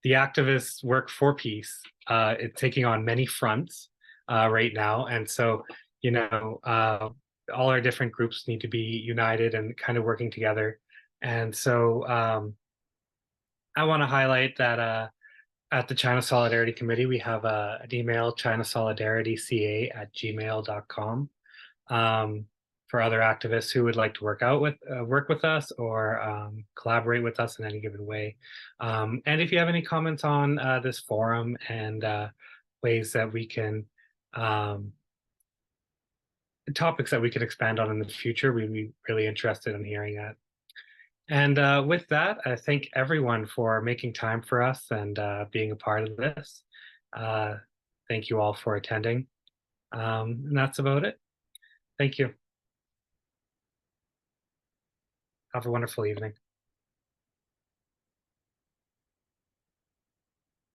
Speaker 1: activists work for peace. It's taking on many fronts right now, and so all our different groups need to be united and kind of working together. And so I want to highlight that at the China Solidarity Committee, we have an email, chinasolidarity.ca@gmail.com, for other activists who would like to work with us or collaborate with us in any given way. And if you have any comments on this forum and ways that we can, topics that we could expand on in the future, we'd be really interested in hearing that. And with that, I thank everyone for making time for us and being a part of this. Thank you all for attending. And that's about it. Thank you. Have a wonderful evening.